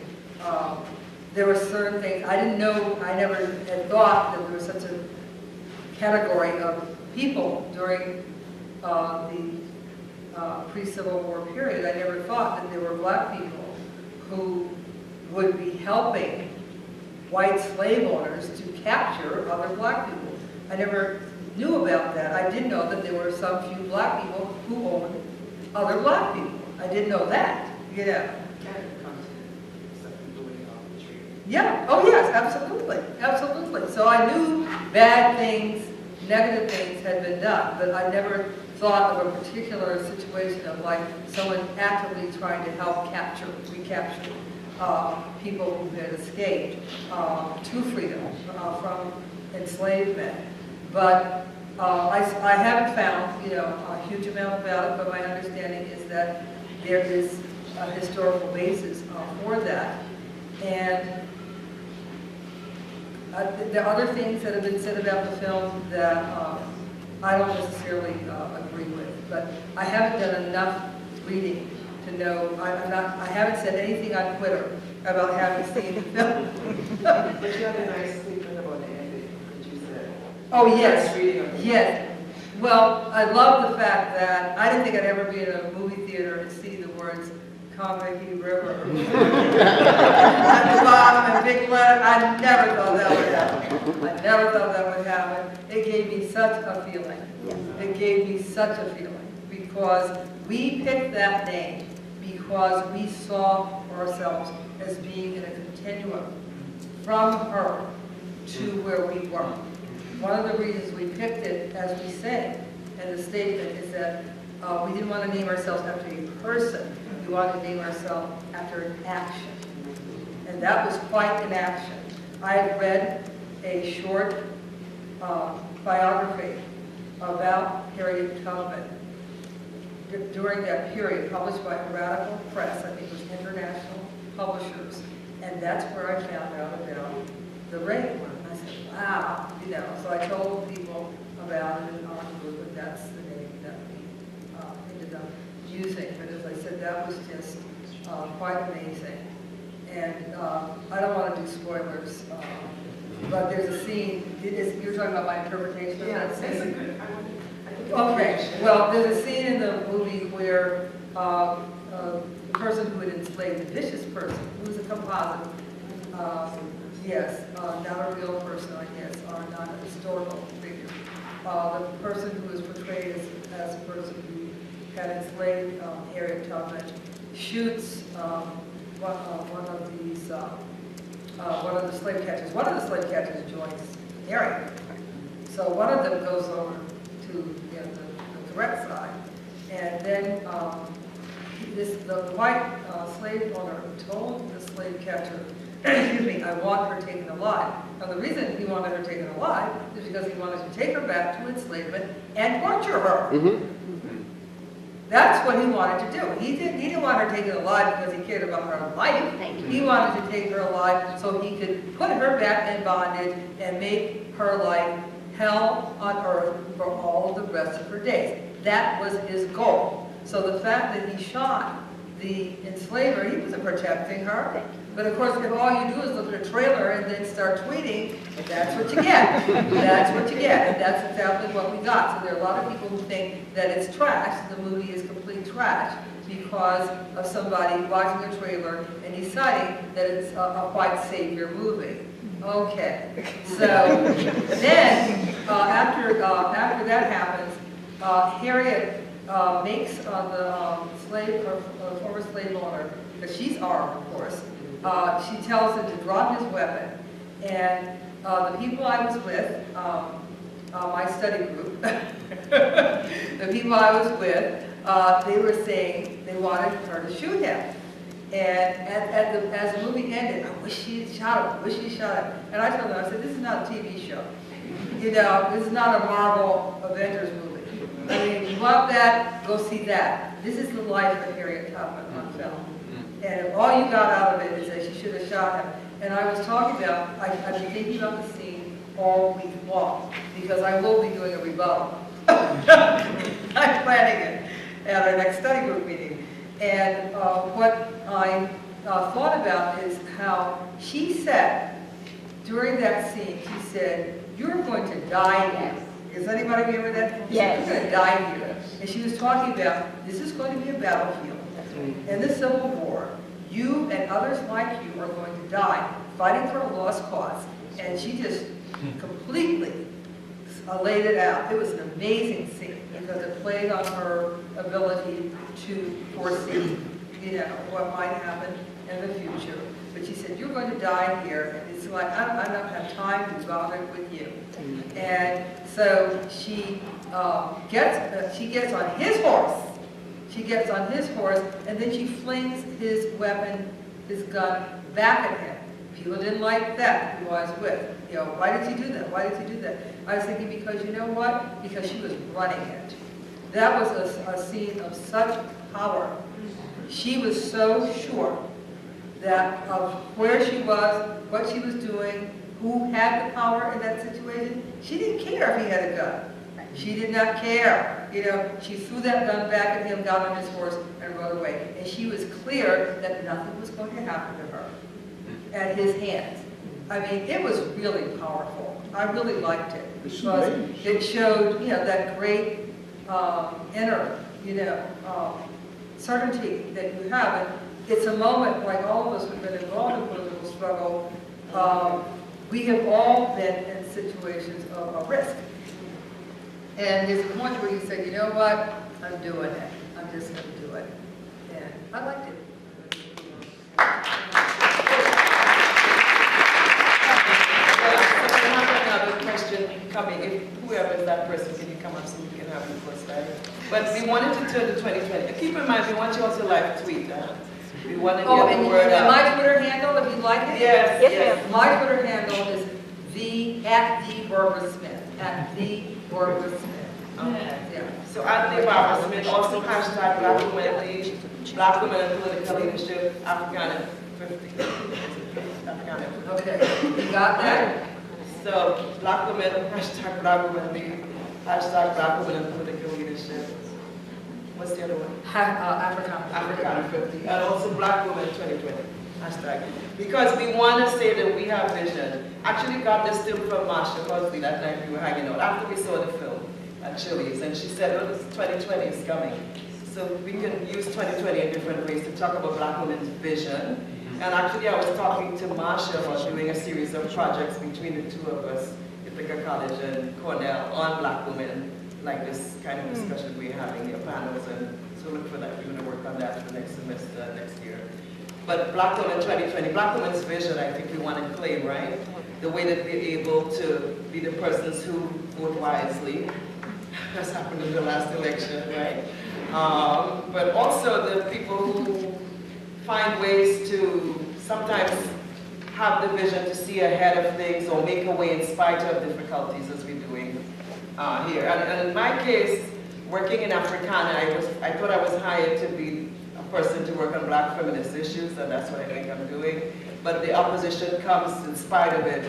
There were certain things I didn't know. I never had thought that there was such a category of people during the pre-Civil War period. I never thought that there were black people who would be helping white slave owners to capture other black people. I never knew about that. I did know that there were some few black people who owned other black people. I didn't know that, you know. Yeah, oh yes, absolutely, absolutely. So I knew bad things, negative things had been done, but I never thought of a particular situation of like someone actively trying to help recapture people who had escaped to freedom from enslavement. But I haven't found, a huge amount about it, but my understanding is that there is a historical basis for that. And there are other things that have been said about the film that I don't necessarily agree with, but I haven't done enough reading to know. I haven't said anything on Twitter about having seen the film. But you had a nice statement about the ending that you said. Oh yes, Reading of it. yes. Well, I love the fact that I didn't think I'd ever be in a movie theater and see the words Combahee River at the bottom in big letter. I never thought that would happen. I never thought that would happen. It gave me such a feeling. It gave me such a feeling because we picked that name because we saw ourselves as being in a continuum from her to where we were. One of the reasons we picked it, as we say in the statement, is that we didn't want to name ourselves after a person. We wanted to name ourselves after an action. And that was quite an action. I had read a short biography about Harriet Tubman during that period, published by Radical Press. I think it was International Publishers. And that's where I found out about the rape. I said, wow, So I told people about it in our group, and that's the name that we ended up using. But as I said, that was just quite amazing. And I don't want to do spoilers, but there's a scene. You're talking about my interpretation of that scene? That's a good. Okay, well, there's a scene in the movie where the person who had enslaved, a vicious person, who was a composite, yes, not a real person, I guess, or not a historical figure. The person who was portrayed as a person who had enslaved Harriet Tubman shoots one of the slave catchers. One of the slave catchers joins Harriet. So one of them goes over to the correct side, and then the white slave owner told the slave catcher, excuse me, I want her taken alive. Now the reason he wanted her taken alive is because he wanted to take her back to enslavement and torture her. Mm-hmm. That's what he wanted to do. He didn't want her taken alive because he cared about her life. He wanted to take her alive so he could put her back in bondage and make her life hell on earth for all the rest of her days. That was his goal. So the fact that he shot the enslaver, he wasn't protecting her. But of course, if all you do is look at a trailer and then start tweeting, that's what you get. That's what you get. And that's exactly what we got. So there are a lot of people who think that it's trash. The movie is complete trash because of somebody watching a trailer and deciding that it's a white savior movie. Okay. So then, after that happens, Harriet makes the former slave owner, because she's armed, of course, she tells him to drop his weapon. And the people I was with, my study group, the people I was with, they were saying they wanted her to shoot him. And as the movie ended, I wish she had shot him, I wish she shot him. And I told them, I said, this is not a TV show. You know, this is not a Marvel Avengers movie. I mean, if you want that, go see that. This is the life of Harriet Tubman on film. And if all you got out of it is that she should have shot him. And I was talking about, I've been thinking about the scene all week long, because I will be doing a rebuttal. I'm planning it at our next study group meeting. And what I thought about is how she said, during that scene, she said, "You're going to die here." Does anybody remember that? Yes. You're going to die here. And she was talking about, this is going to be a battlefield. In the Civil War, you and others like you are going to die fighting for a lost cause. And she just completely laid it out. It was an amazing scene because it played on her ability to foresee, you know, what might happen in the future. But she said, you're going to die here. And it's like, I don't have time to bother with you. And so she gets on his horse. She gets on his horse, and then she flings his weapon, his gun, back at him. People didn't like that, who I was with. You know, why did you do that? Why did you do that? I was thinking, because you know what? Because she was running it. That was a scene of such power. She was so sure that of where she was, what she was doing, who had the power in that situation. She didn't care if he had a gun. She did not care. You know, she threw that gun back at him, got on his horse, and rode away. And she was clear that nothing was going to happen to her at his hands. I mean, it was really powerful. I really liked it because it showed, you know, that great inner, you know, certainty that you have. And it's a moment like all of us who've been involved in political struggle. We have all been in situations of risk. And there's a point where you say, you know what, I'm doing it. I'm just going to do it. And I liked it. I have another question coming. If whoever is that person, can you come up so we can have you first, right? But we wanted to turn to 2020. Keep in mind, we want you also live tweet. We want to get the word out. My Twitter handle, if you'd like it? Yes, yes. My Twitter handle is @the Barbara Smith. @the Smith. Okay. Yeah. So at the Barbara Smith, also hashtag Black Women Lead, Black Women in Political Leadership, African and 50. African and 50. Okay, you got that? So Black Women, hashtag Black Women Lead, hashtag Black Women in Political Leadership. What's the other one? African 50. And also Black Women 2020. Hashtag. Because we want to say that we have vision. Actually got this still from Marsha Crosby that night we were hanging out after we saw the film at Chili's, and she said, oh, this 2020 is coming. So we can use 2020 in different ways to talk about Black women's vision. And actually I was talking to Marsha about doing a series of projects between the two of us, Ithaca College and Cornell, on Black women, like this kind of discussion we're having here, panels, and so look for that. We're going to work on that for the next semester, next year. But Black Women 2020, Black women's vision, I think we want to claim, right? The way that we're able to be the persons who vote wisely, as happened in the last election, right? But also the people who find ways to sometimes have the vision to see ahead of things or make a way in spite of difficulties, as we're doing here. And in my case, working in Africana, I thought I was hired to be a person to work on Black feminist issues, and that's what I think I'm doing. But the opposition comes in spite of it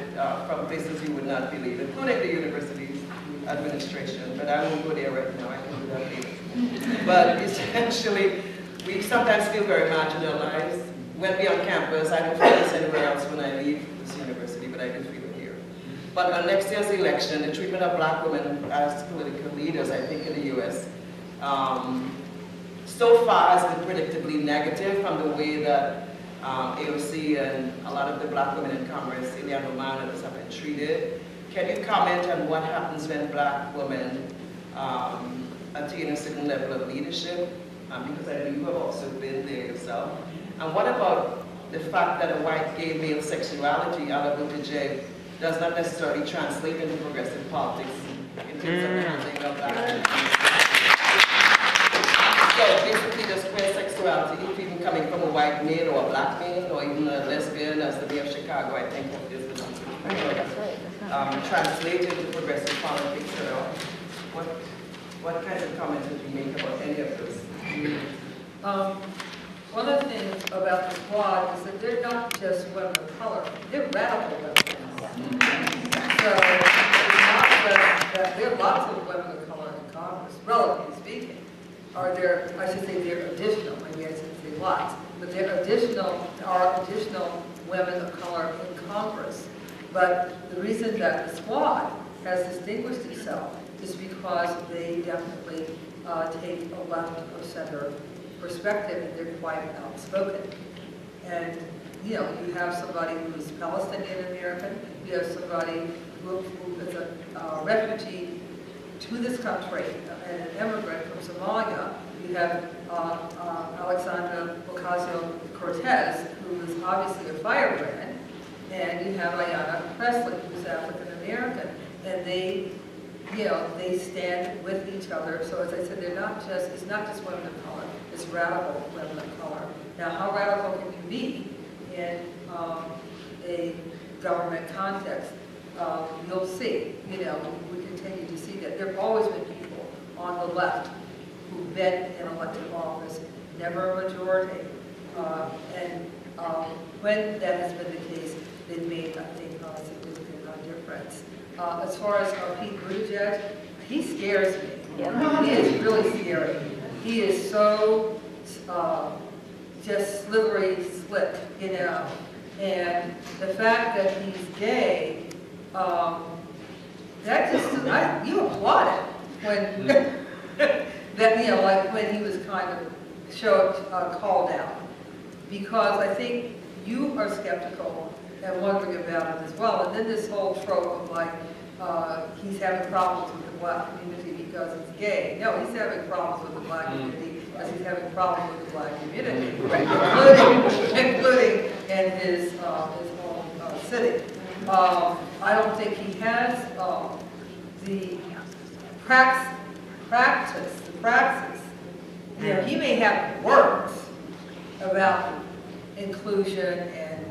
from places you would not believe, including the university's administration. But I won't go there right now, I can do that later. But essentially, we sometimes feel very marginalized. When we're on campus, I don't feel this anywhere else when I leave this university, but I do feel it here. But on next year's election, the treatment of Black women as political leaders, I think in the US, so far has been predictably negative from the way that AOC and a lot of the Black women in Congress, Ileana Omar and others have been treated. Can you comment on what happens when Black women attain a certain level of leadership? Because I know you have also been there yourself. And what about the fact that a white gay male sexuality out of OTJ does not necessarily translate into progressive politics in terms of the handling of that. So basically the square sexuality, if even coming from a white male or a black male or even a lesbian as the mayor of Chicago, I think that this is translated to progressive politics. What kinds of comments would you make about any of those? One of the things about the squad is that they're not just women of color, they're radical women of color. So it's not just that there are lots of women of color in Congress, relatively speaking. Are there, I should say they're additional, maybe I shouldn't say lots, but there are additional women of color in Congress. But the reason that the squad has distinguished itself is because they definitely take a left of center perspective and they're quite outspoken. And you know, you have somebody who's Palestinian American, you have somebody who is a refugee to this country and an immigrant from Somalia. You have Alexandra Ocasio-Cortez, who is obviously a firebrand, and you have Ayanna Pressley, who's African American, and they, you know, they stand with each other. So as I said, they're not just, it's not just women of color, it's radical women of color. Now, how radical can you be in a government context? You'll see, you know, we continue to see that. There have always been people on the left who've been in elected office, never a majority. When that has been the case, they've made, I think, a significant difference. As far as Pete Buttigieg, he scares me. Yeah. He is really scary. He is so just slithery slick, you know. And the fact that he's gay, that just, you applaud it when, that, you know, like when he was kind of called out. Because I think you are skeptical and wondering about it as well. And then this whole trope of like, he's having problems with the black community because he's gay. No, he's having problems with the black community because he's having problems with the black community, including in his own city. I don't think he has the praxis. You know, he may have words about inclusion and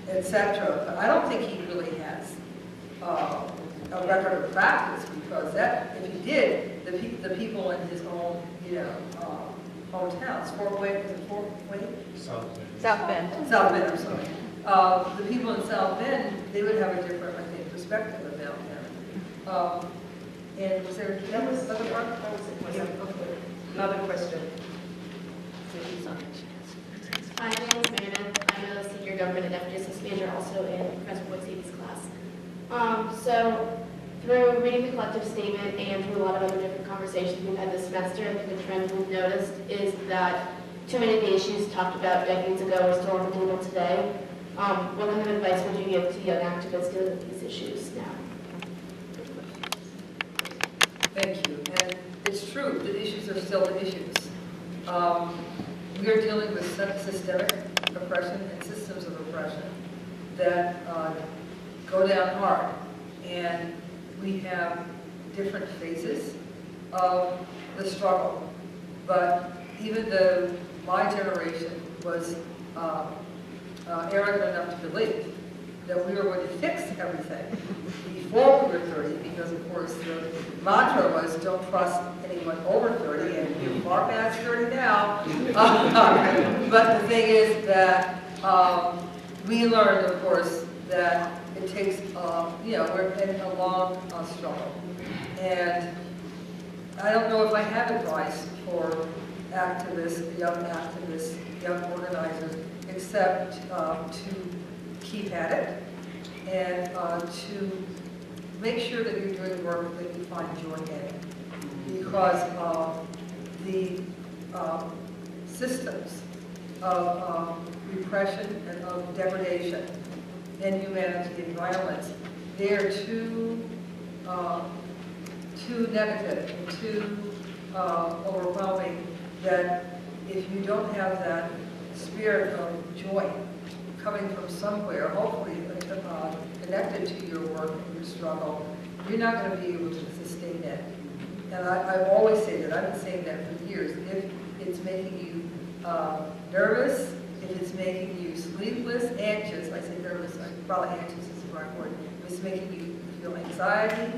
etc., but I don't think he really has a record of practice, because that, if he did, the people in his own, you know, hometowns, Fort Wayne, South Bend, I'm sorry. The people in South Bend, they would have a different, I think, perspective about him. And was there another part? Another question. Hi, my name is Meredith. I'm a senior government and deputy assistant major, also in Professor Boyd Stevie's class. So through reading the collective statement and through a lot of other different conversations we've had this semester, I think the trend we've noticed is that too many of the issues talked about decades ago are still on the table today. What kind of advice would you give to young activists dealing with these issues now? Thank you. And it's true, the issues are still the issues. We are dealing with systemic oppression and systems of oppression that go down hard. And we have different phases of the struggle. But even though my generation was arrogant enough to believe that we were going to fix everything before we were 30, because of course the mantra was don't trust anyone over 30, and you're far past 30 now. But the thing is that we learned, of course, that it takes, you know, we're in a long struggle. And I don't know if I have advice for activists, young organizers, except to keep at it and to make sure that you're doing work that you find joy in. Because the systems of repression and of degradation, inhumanity, and violence, they're too negative and too overwhelming that if you don't have that spirit of joy coming from somewhere, hopefully connected to your work and your struggle, you're not going to be able to sustain it. And I always say that, I've been saying that for years. If it's making you nervous, if it's making you sleepless, anxious, I say nervous, probably anxious is the right word. If it's making you feel anxiety,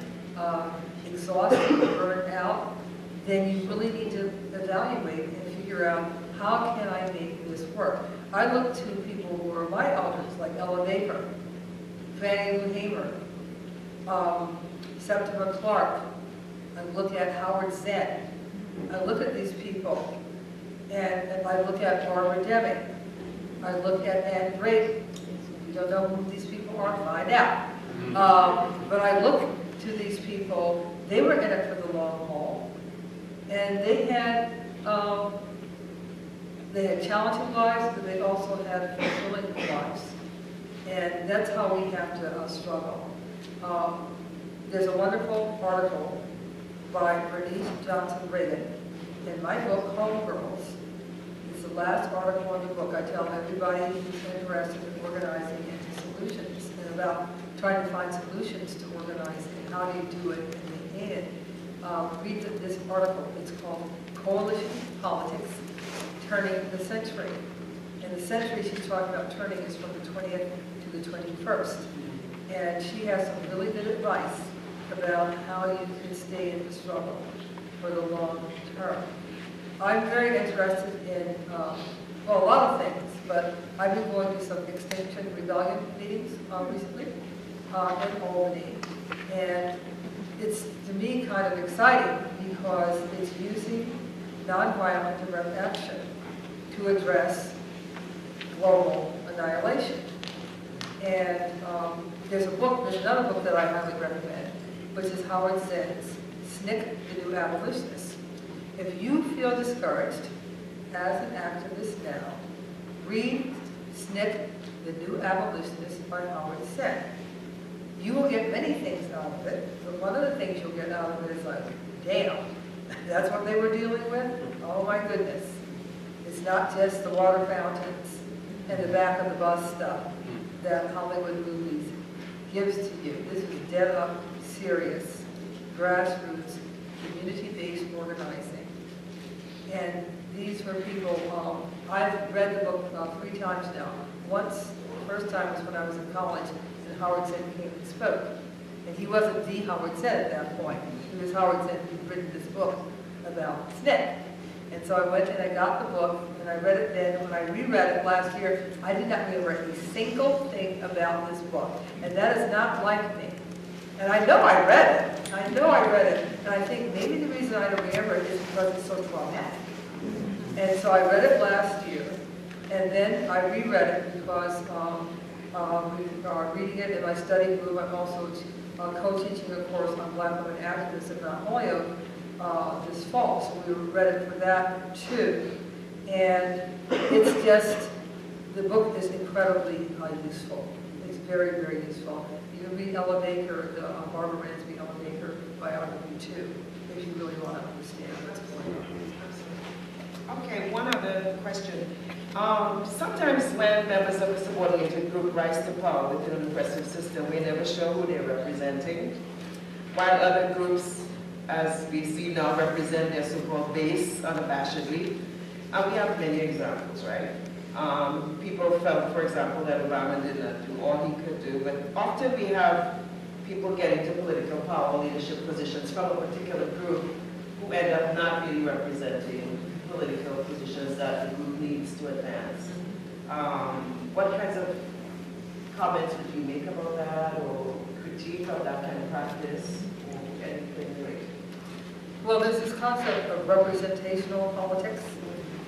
exhausted, burned out, then you really need to evaluate and figure out, how can I make this work? I look to people who are my elders, like Ella Baker, Fannie Lou Hamer, Septima Clark. I look at Howard Zinn. I look at these people, and I look at Barbara Deming. I look at Ann Brady. If you don't know who these people are, find out. But I look to these people, they were in it for the long haul, and they had challenging lives, but they also had fulfilling lives. And that's how we have to struggle. There's a wonderful article by Bernice Johnson Reagan in my book, Homegirls. It's the last article in the book. I tell everybody who's interested in organizing into solutions and about trying to find solutions to organizing and how do you do it and maintain it. Read this article. It's called Coalition Politics, Turning the Century. And the century she's talking about turning is from the 20th to the 21st. And she has some really good advice about how you can stay in the struggle for the long term. I'm very interested in, a lot of things, but I've been going to some Extinction Rebellion meetings recently in Albany. And it's, to me, kind of exciting because it's using nonviolent direct action to address global annihilation. And there's another book that I highly recommend, which is Howard Zinn's SNCC, the New Abolitionist. If you feel discouraged as an activist now, read SNCC, the New Abolitionist by Howard Zinn. You will get many things out of it, but one of the things you'll get out of it is like, damn, that's what they were dealing with? Oh my goodness. It's not just the water fountains and the back of the bus stuff that Hollywood movies gives to you. This is dead up, serious, grassroots, community-based organizing. And these were people, I've read the book 3 times now. Once, the first time was when I was in college, and Howard Zinn came and spoke. And he wasn't the Howard Zinn at that point. He was Howard Zinn who'd written this book about SNCC. And so I went and I got the book, and I read it then. When I reread it last year, I did not remember a single thing about this book. And that is not like me. And I know I read it. I know I read it. And I think maybe the reason I don't remember it is because it's so traumatic. And so I read it last year, and then I reread it because we are reading it in my study group. I'm also co-teaching a course on Black women activists at Mount Holyoke this fall, so we read it for that too. And it's just, the book is incredibly useful. It's very, very useful. You can read Ella Baker, the Barbara Ransby Ella Baker biography too, if you really want to understand what's going on. Okay, one other question. Sometimes when members of a subordinated group rise to power within an oppressive system, we're never sure who they're representing, while other groups, as we see now, represent their so-called base unabashedly. And we have many examples, right? People felt, for example, that Obama did not do all he could do, but often we have people getting to political power, leadership positions from a particular group who end up not really representing political positions that the group needs to advance. What kinds of comments would you make about that, or critique of that kind of practice, or anything like? Well, there's this concept of representational politics,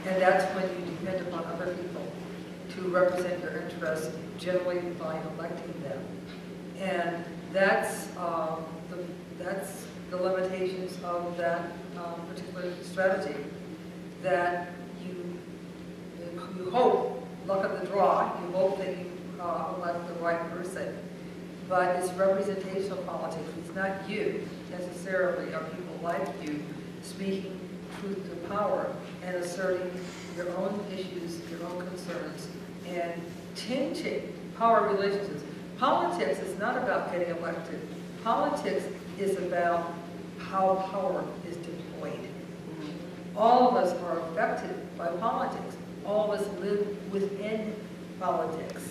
and that's when you depend upon other people to represent your interests, generally by electing them. And that's the limitations of that particular strategy, that you hope, luck of the draw, you hope that you elect the right person. But it's representational politics. It's not you necessarily, or people like you speaking truth to power and asserting your own issues, your own concerns and changing power relationships. Politics is not about getting elected. Politics is about how power is deployed. All of us are affected by politics. All of us live within politics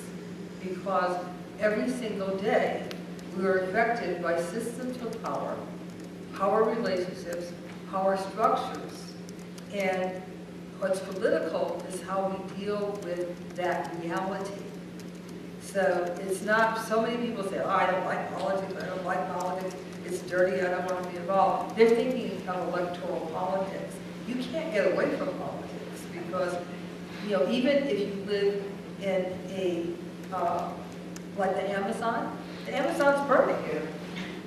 because every single day we are affected by systems of power, power relationships, power structures. And what's political is how we deal with that reality. So it's not, so many people say, oh, I don't like politics, I don't like politics, it's dirty, I don't want to be involved. They're thinking of electoral politics. You can't get away from politics because, you know, even if you live in a, like the Amazon's burning here.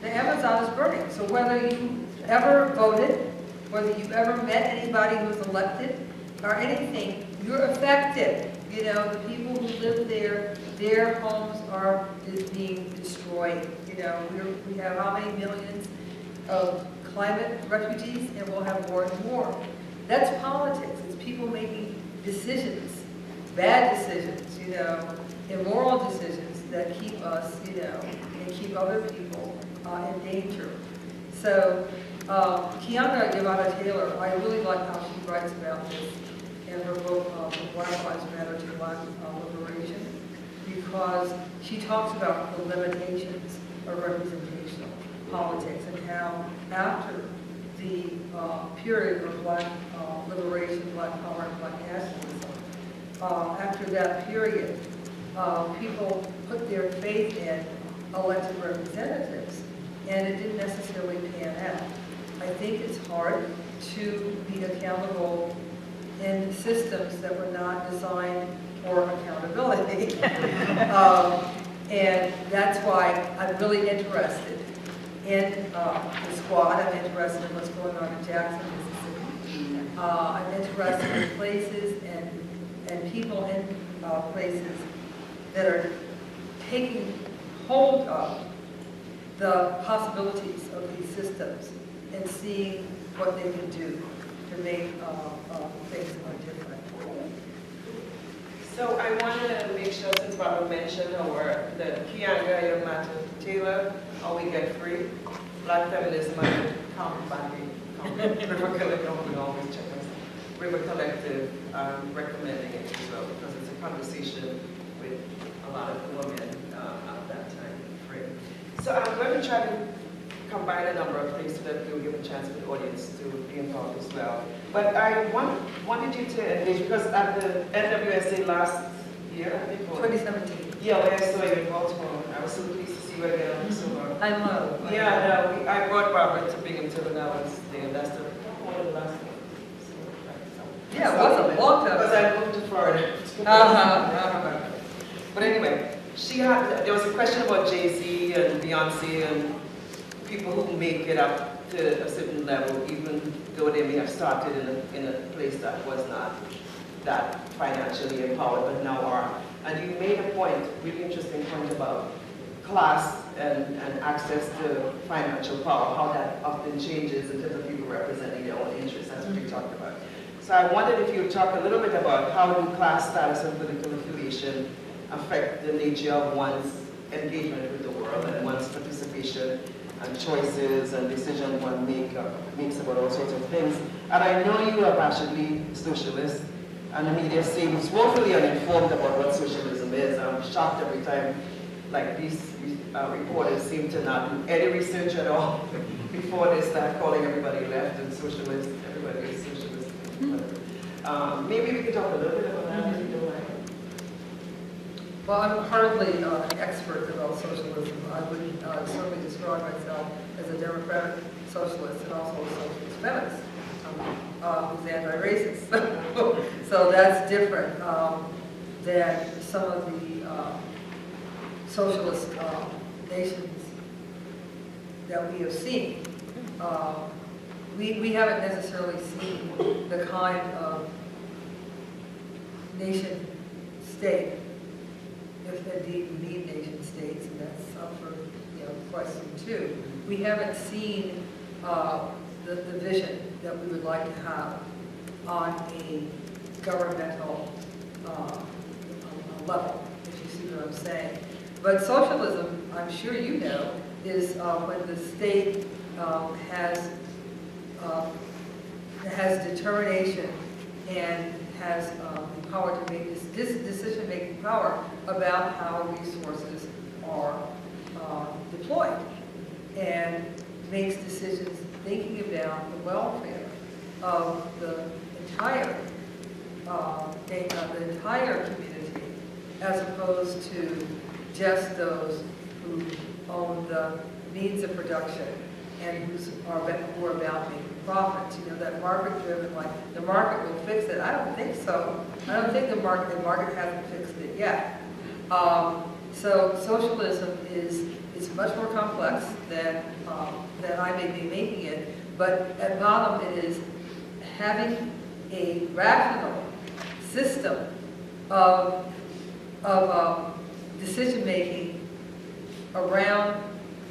The Amazon is burning. So whether you ever voted, whether you ever met anybody who's elected or anything, you're affected. You know, the people who live there, their homes are being destroyed. You know, we have how many millions of climate refugees, and we'll have more and more. That's politics. It's people making decisions, bad decisions, you know, immoral decisions that keep us, you know, and keep other people in danger. So, Keandra Yamada Taylor, I really like how she writes about this in her book, From Black Lives Matter to Black Liberation, because she talks about the limitations of representational politics and how after the period of black liberation, black power, and black nationalism, after that period, people put their faith in elected representatives, and it didn't necessarily pan out. I think it's hard to be accountable in systems that were not designed for accountability. And that's why I'm really interested in the squad. I'm interested in what's going on in Jackson, Mississippi. I'm interested in places and people in places that are taking hold of the possibilities of these systems and seeing what they can do to make things more different. So I wanted to make sure, since Barbara mentioned the Keandra Yamada Taylor, how we get free, Black feminism and River Collective, we always check us. River Collective recommending it as well because it's a conversation with a lot of women at that time. Free. So I'm going to try to combine a number of things so that we'll give a chance for the audience to be involved as well. But I wanted you to engage, because at the NWSA last year, I think, 2017. yeah, when I saw you in Baltimore, I was so pleased to see you again. So, I love. yeah, no, I brought Barbara to Binghamton when I was there. That's one of the last ones. Yeah, it was a long time. Because I moved to Florida. But anyway, there was a question about Jay-Z and Beyonce and people who make it up to a certain level, even though they may have started in a place that was not that financially empowered, but now are. And you made a point, really interesting point about class and access to financial power, how that often changes in terms of people representing their own interests. That's what you talked about. So I wondered if you would talk a little bit about how do class status and political affiliation affect the nature of one's engagement with the world and one's participation and choices and decisions one makes about all sorts of things. And I know you are passionately socialist, and the media seems woefully uninformed about what socialism is. I'm shocked every time, like these reporters seem to not do any research at all before they start calling everybody left and socialist, everybody is socialist. Maybe we could talk a little bit about that if you don't mind. Well, I'm hardly an expert about socialism. I would certainly describe myself as a democratic socialist and also a socialist feminist who's anti-racist. So that's different than some of the socialist nations that we have seen. We haven't necessarily seen the kind of nation state, if indeed we need nation states, and that's up for question too. We haven't seen the vision that we would like to have on a governmental level, if you see what I'm saying. But socialism, I'm sure you know, is when the state has determination and has the power to make this decision-making power about how resources are deployed, and makes decisions thinking about the welfare of the entire community, as opposed to just those who own the means of production and who are about making profits. You know, that market-driven, like, the market will fix it. I don't think so. I don't think the market hasn't fixed it yet. So socialism is much more complex than I may be making it, but at bottom it is having a rational system of decision-making around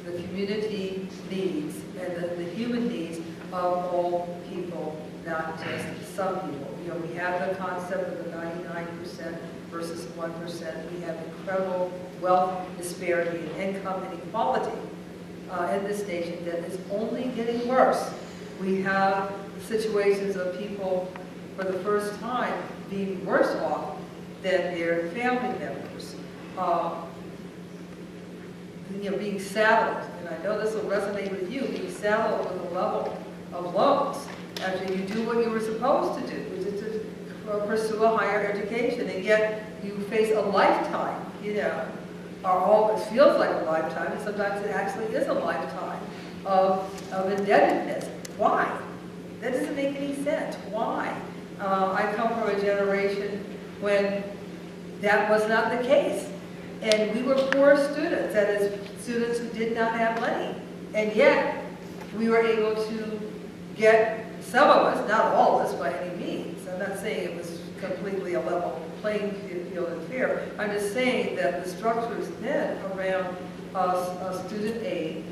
the community needs and the human needs of all people, not just some people. You know, we have the concept of the 99% versus 1%. We have incredible wealth disparity and income inequality in this nation that is only getting worse. We have situations of people, for the first time, being worse off than their family members. You know, being saddled, and I know this will resonate with you, being saddled with a level of loans after you do what you were supposed to do, which is to pursue a higher education, and yet you face a lifetime, you know, or always feels like a lifetime, and sometimes it actually is a lifetime of indebtedness. Why? That doesn't make any sense. Why? I come from a generation when that was not the case. And we were poor students, that is, students who did not have money. And yet, we were able to get some of us, not all of us by any means. I'm not saying it was completely a level playing field and fair. I'm just saying that the structures then around student aid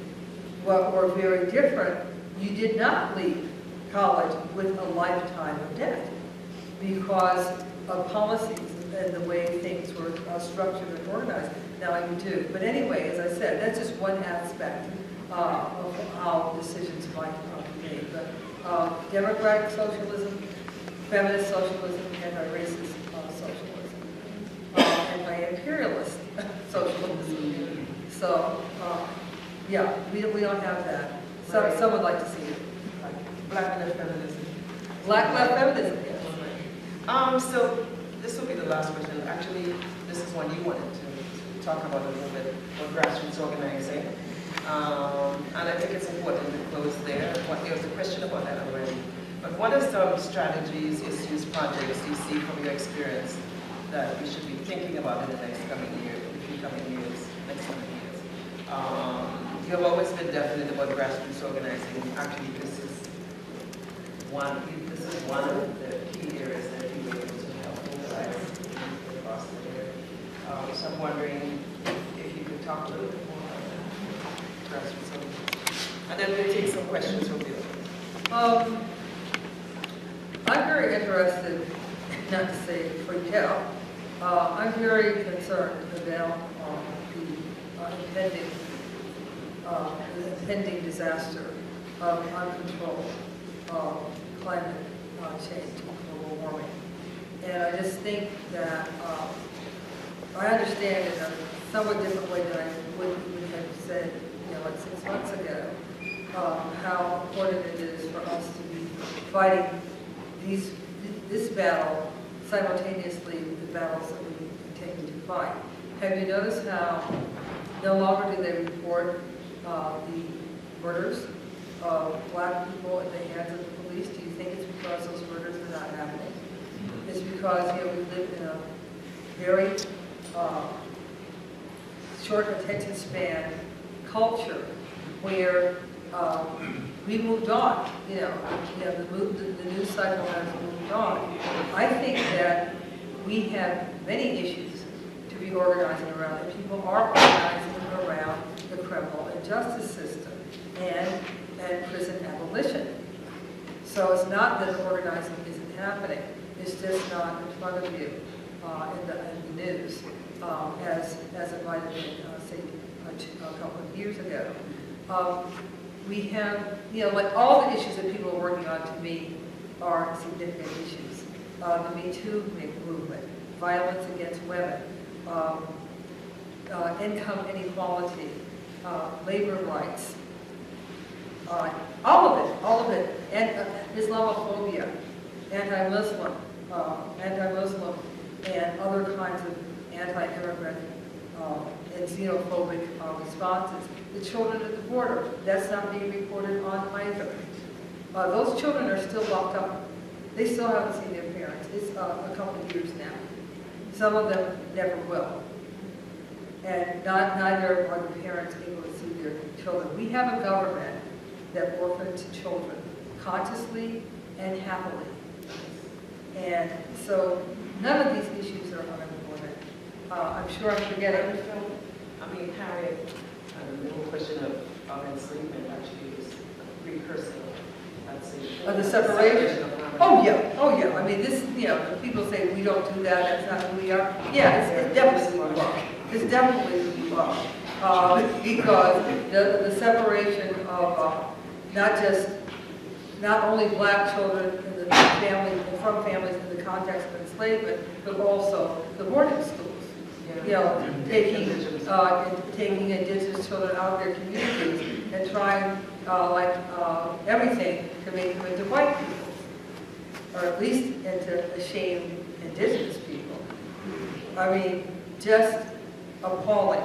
were very different. You did not leave college with a lifetime of debt because of policies and the way things were structured and organized. Now you do. But anyway, as I said, that's just one aspect of how decisions might be made. But democratic socialism, feminist socialism, anti-racist socialism, anti-imperialist socialism. So, yeah, we don't have that. Some would like to see it. Black left feminism. Black left feminism, yes. So this will be the last question. Actually, this is one you wanted to talk about a little bit, about grassroots organizing. And I think it's important to close there. There was a question about that already. But what are some strategies, issues, projects you see from your experience that we should be thinking about in the next coming years? You have always been definite about grassroots organizing. Actually, this is one of the key areas that you were able to help mobilize across the area. So I'm wondering if you could talk a little bit more about that, grassroots organizing. And then we'll take some questions from you. I'm very interested, not to say freaked out, I'm very concerned about the impending disaster of uncontrolled climate change, global warming. And I just think that I understand in a somewhat different way than I would have said, like 6 months ago, how important it is for us to be fighting this battle simultaneously with the battles that we continue to fight. Have you noticed how no longer do they report the murders of black people at the hands of the police? Do you think it's because those murders are not happening? It's because we live in a very short attention span culture where we moved on. The news cycle has moved on. I think that we have many issues to be organizing around, and people are organizing around the criminal and justice system and prison abolition. So it's not that organizing isn't happening, it's just not in front of you. in the news as it might have been, say, a couple of years ago. We have, like all the issues that people are working on, to me, are significant issues. The Me Too movement, violence against women, income inequality, labor rights, all of it, and Islamophobia, anti-Muslim, and other kinds of anti-immigrant and xenophobic responses. The children at the border, that's not being reported on either. Those children are still locked up. They still haven't seen their parents. It's a couple of years now. Some of them never will. And neither are the parents able to see their children. We have a government that orphans children consciously and happily. And so none of these issues are unimportant. I'm sure I'm forgetting. I mean, Harriet, the whole question of enslavement actually is a precursor, I'd say. The separation. Oh yeah. I mean, this, people say we don't do that, that's not who we are. Yeah, it's definitely who we are. It's definitely who we are. Because the separation of not only black children in the family, from families in the context of enslavement, but also the boarding schools. Taking indigenous children out of their communities and trying, everything to make them into white people, or at least into ashamed indigenous people. I mean, just appalling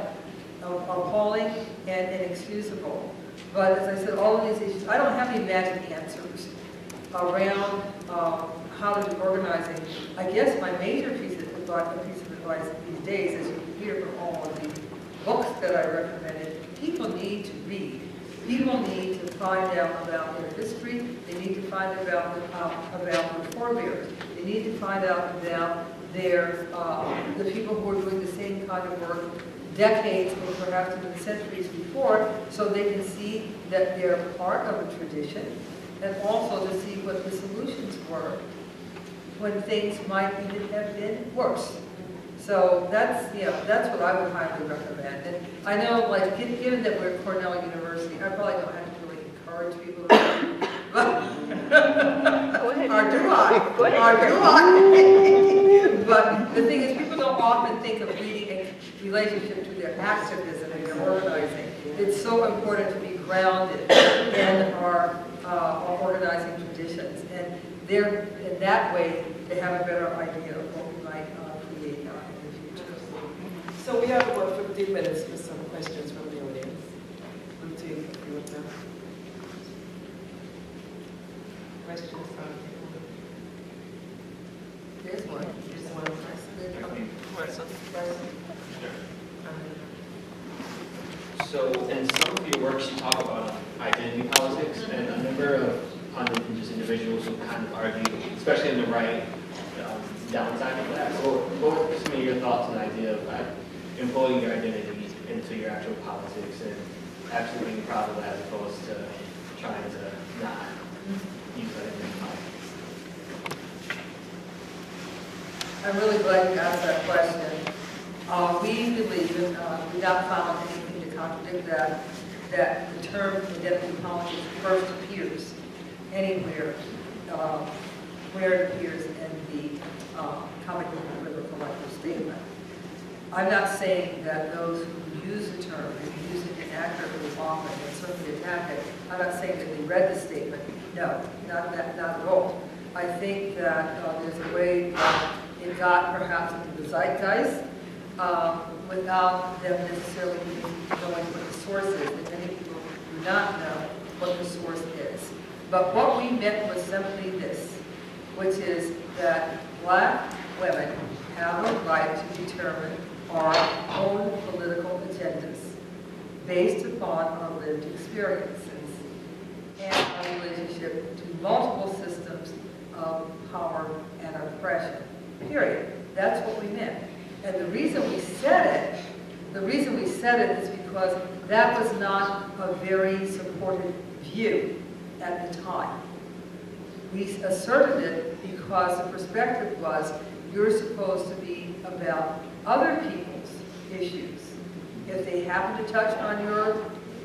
and inexcusable. But as I said, all of these issues, I don't have any magic answers around how to do organizing. I guess my major piece of advice these days, as you hear from all of the books that I recommended, people need to read. People need to find out about their history. They need to find out about their forebears. They need to find out about the people who are doing the same kind of work decades or perhaps even centuries before, so they can see that they're part of a tradition, and also to see what the solutions were when things might even have been worse. So that's what I would highly recommend. And I know, given that we're at Cornell University, I probably don't have to really encourage people to read, but or do I? But the thing is, people don't often think of reading in relationship to their activism and their organizing. It's so important to be grounded in our organizing traditions, and in that way, they have a better idea of what we might create in the future. So we have about 15 minutes for some questions from the audience. We'll take a few of them. Questions from There's one. There's one person. So in some of your works, you talk about identity politics, and a number of indigenous individuals who kind of argue, especially in the right, downside of that. So what are some of your thoughts on the idea of employing your identity into your actual politics and actually being proud of that as opposed to trying to not use that identity? I'm really glad you asked that question. We believe, and we not found anything to contradict that the term identity politics first appears anywhere where it appears in the Common River Collective Statement. I'm not saying that those who use the term and use it inaccurately often and certainly attack it, I'm not saying that they read the statement. No, not at all. I think that there's a way that it got perhaps into the zeitgeist without them necessarily knowing what the source is, and many people do not know what the source is. But what we meant was simply this, which is that black women have a right to determine our own political agendas based upon our lived experiences and our relationship to multiple systems of power and oppression. Period. That's what we meant. And the reason we said it is because that was not a very supported view at the time. We asserted it because because the perspective was you're supposed to be about other people's issues. If they happen to touch on your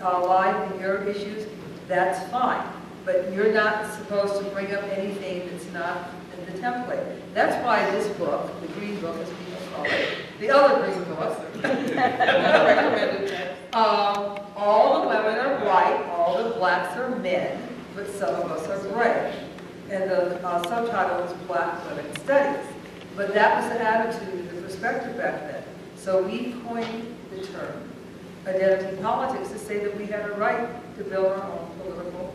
life and your issues, that's fine. But you're not supposed to bring up anything that's not in the template. That's why this book, the green book as people call it, the other green book, all the women are white, all the blacks are men, but some of us are gray. And the subtitle was Black Women Studies. But that was the attitude, the perspective back then. So we coined the term identity politics to say that we had a right to build our own political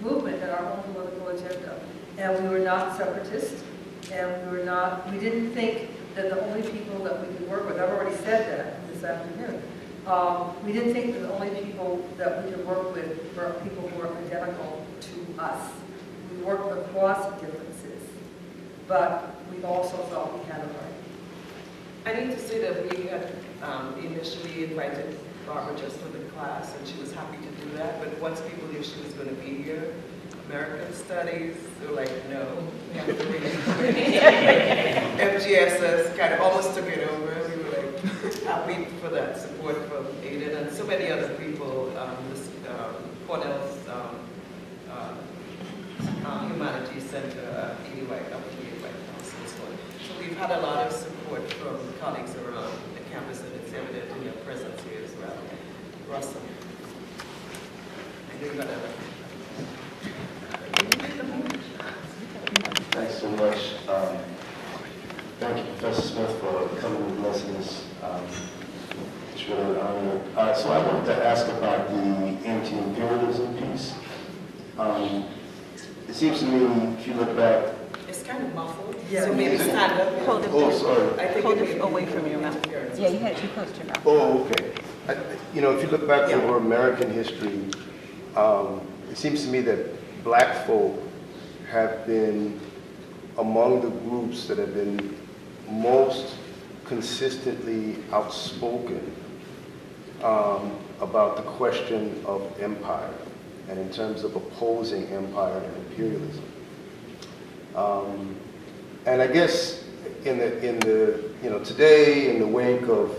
movement and our own political agenda. And we were not separatists, and we didn't think that the only people that we could work with, I've already said that this afternoon, we didn't think that the only people that we could work with were people who were identical to us. We worked across differences, but we also felt we had a right. I need to say that we had initially invited Barbara just for the class, and she was happy to do that. But once people knew she was going to be here, American Studies, they were like, no, we have to read FGSS kind of almost took it over. We were like happy for that support from Aiden and so many other people, Cornell's Humanities Center, Edie White House, and so on. So we've had a lot of support from colleagues around the campus, and it's evident in your presence here as well. Russell. I know you got a Thanks so much. Thank you, Professor Smith, for coming and blessing us. It's really an honor. So I wanted to ask about the anti-imperialism piece. It seems to me, if you look back... It's kind of muffled, Yeah. so maybe stand up. Hold it, Oh, sorry. I think hold it it may away be from your mouth. interference. Yeah, you had too close to your mouth. Oh, okay. You know, if you look back Yeah. over American history, it seems to me that black folk have been among the groups that have been most consistently outspoken about the question of empire and in terms of opposing empire and imperialism. And I guess in the you know, today, in the wake of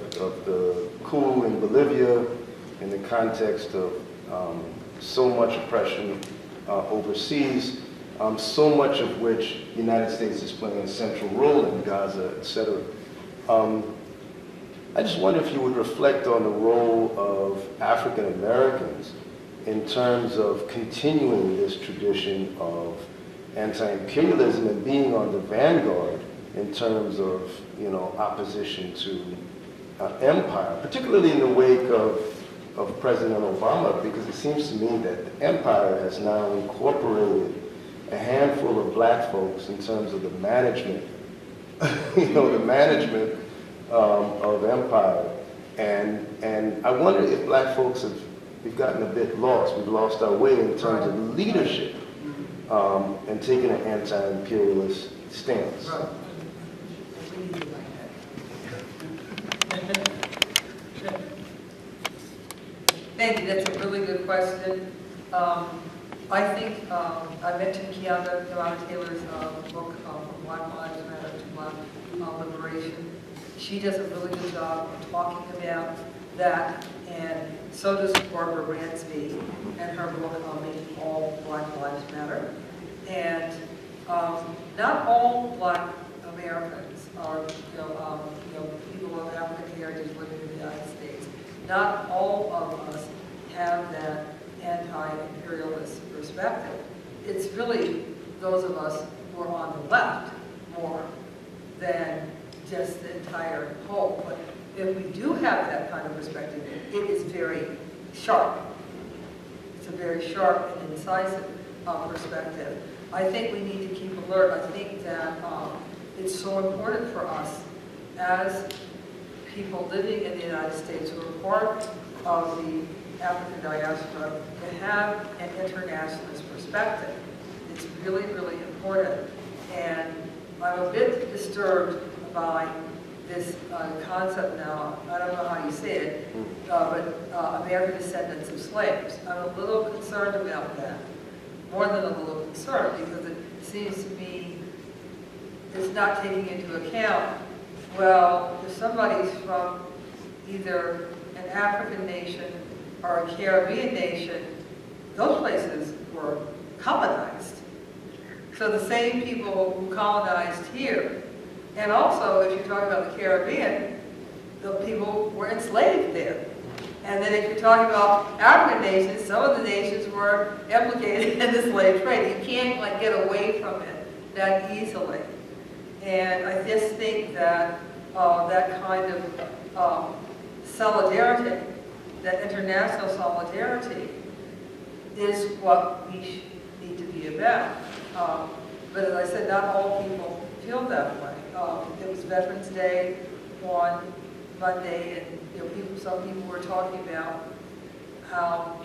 the coup in Bolivia, in the context of so much oppression overseas, so much of which the United States is playing a central role in Gaza, etc. I just wonder if you would reflect on the role of African Americans in terms of continuing this tradition of anti-imperialism and being on the vanguard in terms of, you know, opposition to empire, particularly in the wake of President Obama, because it seems to me that the empire has now incorporated a handful of black folks in terms of the management, you know, the management of empire. And I wonder if black folks we've gotten a bit lost. We've lost our way in terms of leadership and taking an anti-imperialist stance. Right. Thank you, that's a really good question. I think I mentioned Keonda Taylor's book, From Black Lives Matter to Black Liberation. She does a really good job of talking about that, and so does Barbara Ransby and her book, Making All Black Lives Matter. And not all Black Americans are, people of African heritage living in the United States. Not all of us have that anti-imperialist perspective. It's really those of us who are on the left more than just the entire whole. But if we do have that kind of perspective, it is very sharp. It's a very sharp and incisive perspective. I think we need to keep alert. I think that it's so important for us as people living in the United States who are part of the African diaspora to have an internationalist perspective. It's really, really important. And I'm a bit disturbed by this concept now, I don't know how you say it, but American descendants of slaves. I'm a little concerned about that. More than a little concerned, because it seems to me is not taking into account, well, if somebody's from either an African nation or a Caribbean nation, those places were colonized. So the same people who colonized here, and also if you're talking about the Caribbean, the people were enslaved there. And then if you're talking about African nations, some of the nations were implicated in the slave trade. You can't like get away from it that easily. And I just think that that kind of solidarity, that international solidarity, is what we need to be about. But as I said, not all people feel that way. It was Veterans Day on Monday, and some people were talking about how,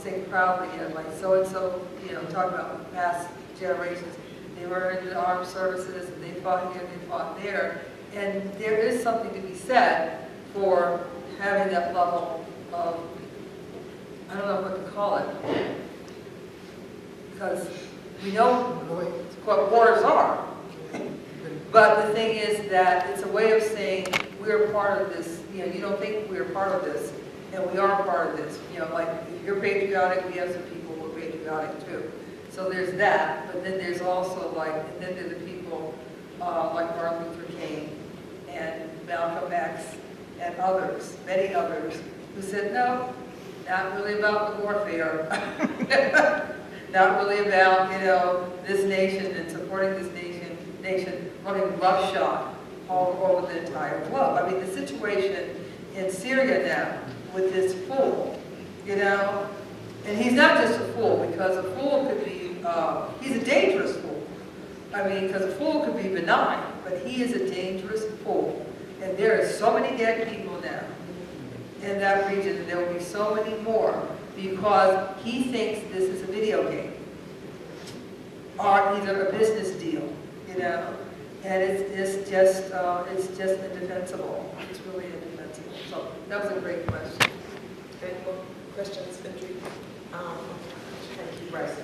say proudly, like so-and-so, talking about past generations. They were in the armed services, and they fought here, and they fought there. And there is something to be said for having that level of, I don't know what to call it, because we know what wars are. But the thing is that it's a way of saying we're part of this. You don't think we're part of this, and we are part of this. Like if you're patriotic, we have some people who are patriotic too. So there's that, but then there's also and then there's the people like Martin Luther King and Malcolm X and others, many others, who said, no, not really about the warfare. Not really about, this nation and supporting this nation running roughshod all over the entire globe. I mean, the situation in Syria now with this fool, and he's not just a fool, because a fool could be, he's a dangerous fool. I mean, because a fool could be benign, but he is a dangerous fool. And there are so many dead people now in that region, and there will be so many more, because he thinks this is a video game or either a business deal, and it's just indefensible. It's really indefensible. So that was a great question. Any more questions, Andrew? Thank you, Bryce.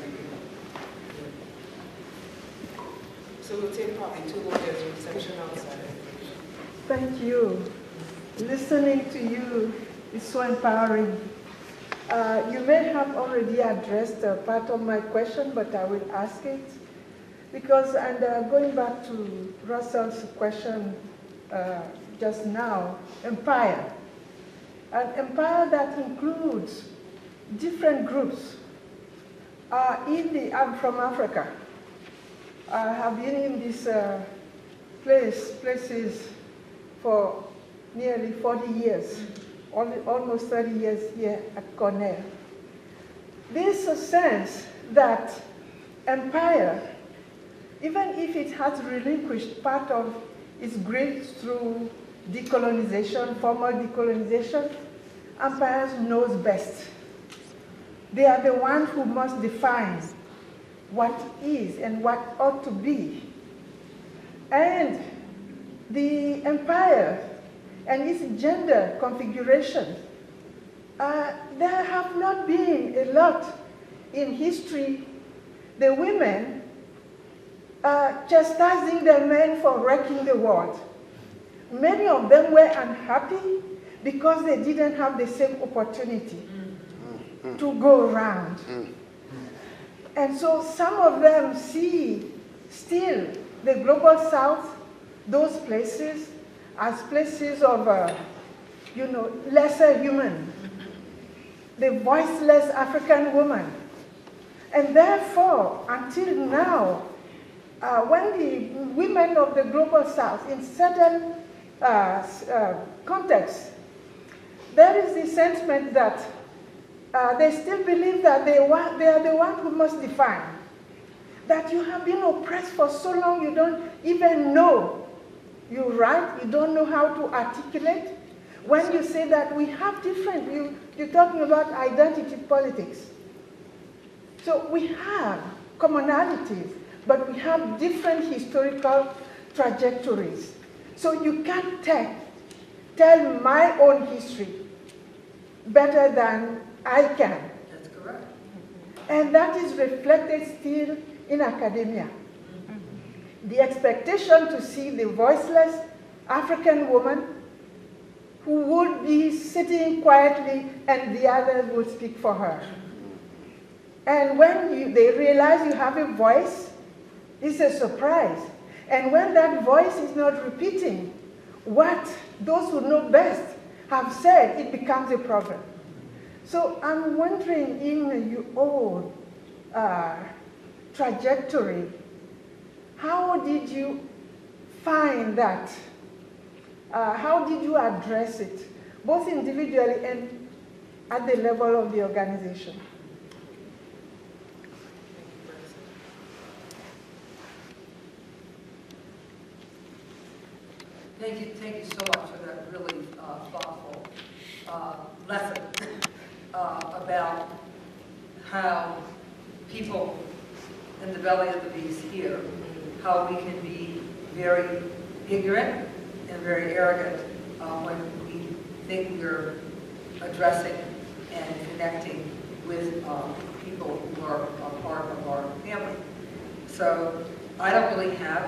So we'll take probably 2 more. There's a reception outside. Thank you. Listening to you is so empowering. You may have already addressed part of my question, but I will ask it. Because, and going back to Russell's question just now, empire. An empire that includes different groups. I'm from Africa. I have been in these places for nearly 40 years, almost 30 years here at Cornell. There's a sense that empire, even if it has relinquished part of its grip through decolonization, formal decolonization, empires knows best. They are the ones who must define what is and what ought to be. And the empire and its gender configuration, there have not been a lot in history, the women chastising the men for wrecking the world. Many of them were unhappy because they didn't have the same opportunity to go around. And so some of them see still the global south, those places, as places of, lesser human, the voiceless African woman. And therefore, until now, when the women of the global south, in certain contexts, there is the sentiment that they still believe that they are the ones who must define. That you have been oppressed for so long you don't even know. You write, you don't know how to articulate. When you say that we have different, you're talking about identity politics. So we have commonalities, but we have different historical trajectories. So you can't tell my own history better than I can. That's correct. And that is reflected still in academia. the expectation to see the voiceless African woman who would be sitting quietly and the others would speak for her. And when they realize you have a voice, it's a surprise. And when that voice is not repeating what those who know best have said, it becomes a problem. So I'm wondering, in your own trajectory, how did you find that? How did you address it, both individually and at the level of the organization? Thank you so much for that really thoughtful lesson about how people in the belly of the beast here, how we can be very ignorant and very arrogant when we think we're addressing and connecting with people who are a part of our family. So I don't really have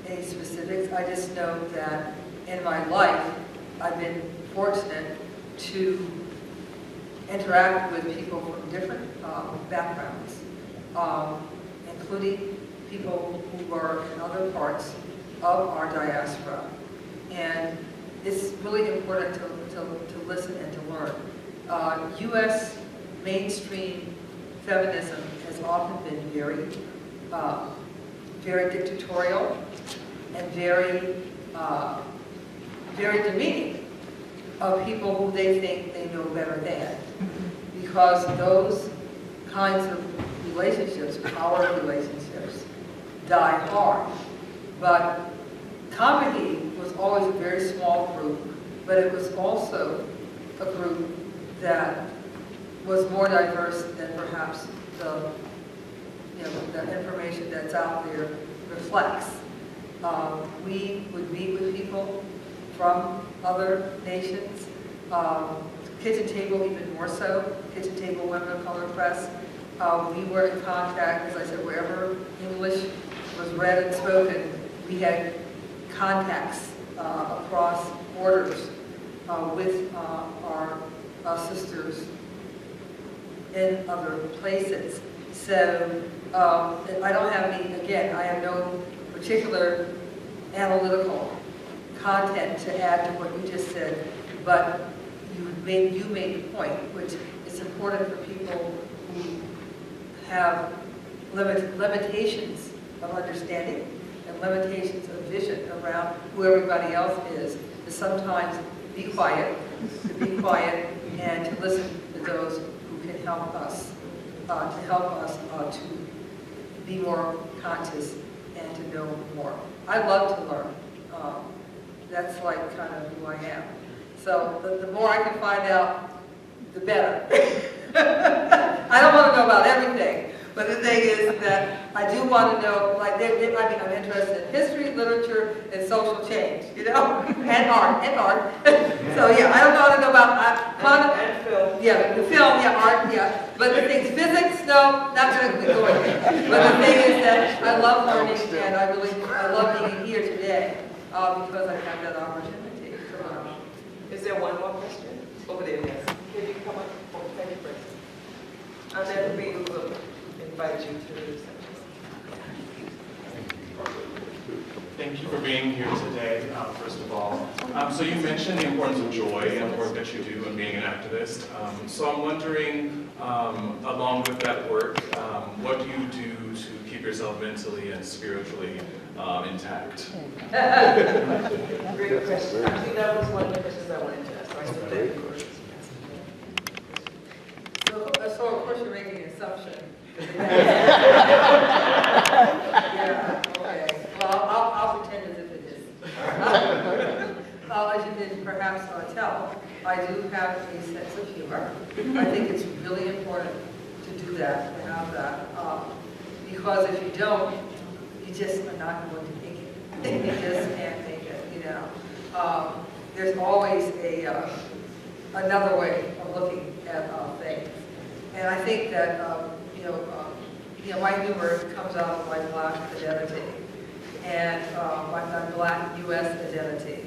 any specifics. I just know that in my life, I've been fortunate to interact with people from different backgrounds, including people who are in other parts of our diaspora. And it's really important to listen and to learn. U.S. mainstream feminism has often been very dictatorial and very demeaning of people who they think they know better than. Because those kinds of relationships, power relationships, die hard. But comedy was always a very small group, but it was also a group that was more diverse than perhaps the information that's out there reflects. We would meet with people from other nations, Kitchen Table even more so, Kitchen Table Women of Color Press. We were in contact, as I said, wherever English was read and spoken, we had contacts across borders with our sisters in other places. So I don't have I have no particular analytical content to add to what you just said, but you made the point, which is important for people who have limitations of understanding and limitations of vision around who everybody else is, to sometimes be quiet, and to listen to those who can help us, to be more conscious and to know more. I love to learn. That's like kind of who I am. So the more I can find out, the better. I don't want to know about everything, but the thing is that I do want to know, like, I'm interested in history, literature, and social change, and art. So yeah, I don't want to know about and film. Yeah, the film, art, But the things, physics, no, not going to be going there. But the thing is that I love learning, and I love being here today because I have that opportunity to learn. Is there one more question? Over there, yes. Can you come up? Oh, thank you, President. And then we will invite you to the reception. Thank you for being here today, first of all. So you mentioned the importance of joy and the work that you do in being an activist. So I'm wondering, along with that work, what do you do to keep yourself mentally and spiritually intact? Great question. I think that was one of the questions I wanted to ask. So I said thank you. So of course you're making an assumption. Okay. Well, I'll pretend as if it is. As you can perhaps tell, I do have a sense of humor. I think it's really important to do that, to have that. Because if you don't, you just are not going to make it. You just can't make it, There's always another way of looking at things. And I think that, my humor comes out of my black fidelity. and my Black U.S. identity.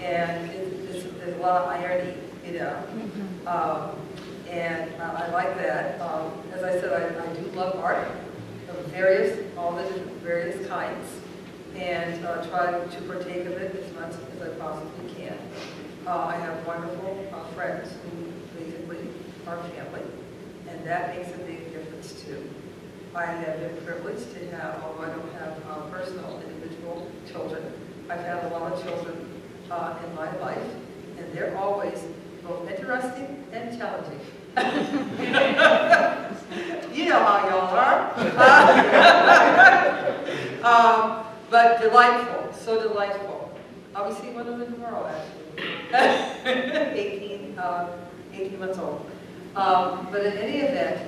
And there's a lot of irony, you know. And I like that. As I said, I do love art of all the various kinds, and try to partake of it as much as I possibly can. I have wonderful friends who basically are family, and that makes a big difference too. I have been privileged to have, although I don't have personal individual children, I've had a lot of children in my life, and they're always both interesting and challenging. You know how y'all are. But delightful, so delightful. We see one of them tomorrow, actually. 18 months old. But in any event,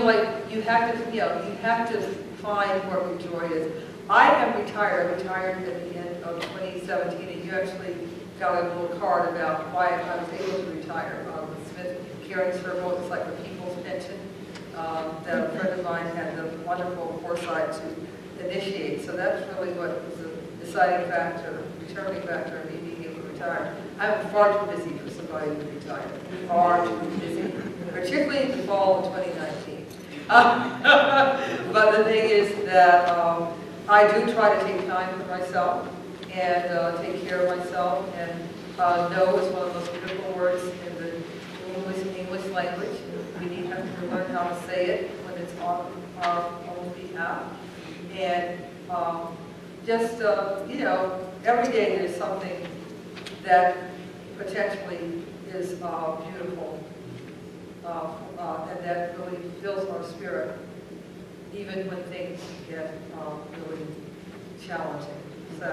like you have to find where your joy is. I am retired. I retired at the end of 2017, and you actually got a little card about why I was able to retire. Smith Caring Circle, it's like the people's pension that a friend of mine had the wonderful foresight to initiate. So that's really what was the deciding factor, determining factor in me being able to retire. I'm far too busy for somebody to retire. Far too busy, particularly in the fall of 2019. But the thing is that I do try to take time for myself and take care of myself. And no is one of the most beautiful words in the English language. We need to learn how to say it when it's on our own behalf. And just, every day there's something that potentially is beautiful and that really fills our spirit, even when things get really challenging. So,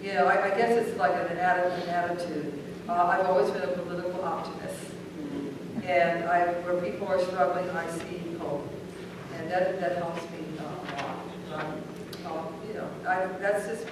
I guess it's like an attitude. I've always been a political optimist. And where people are struggling, I see hope. And that helps me a lot. That's just me.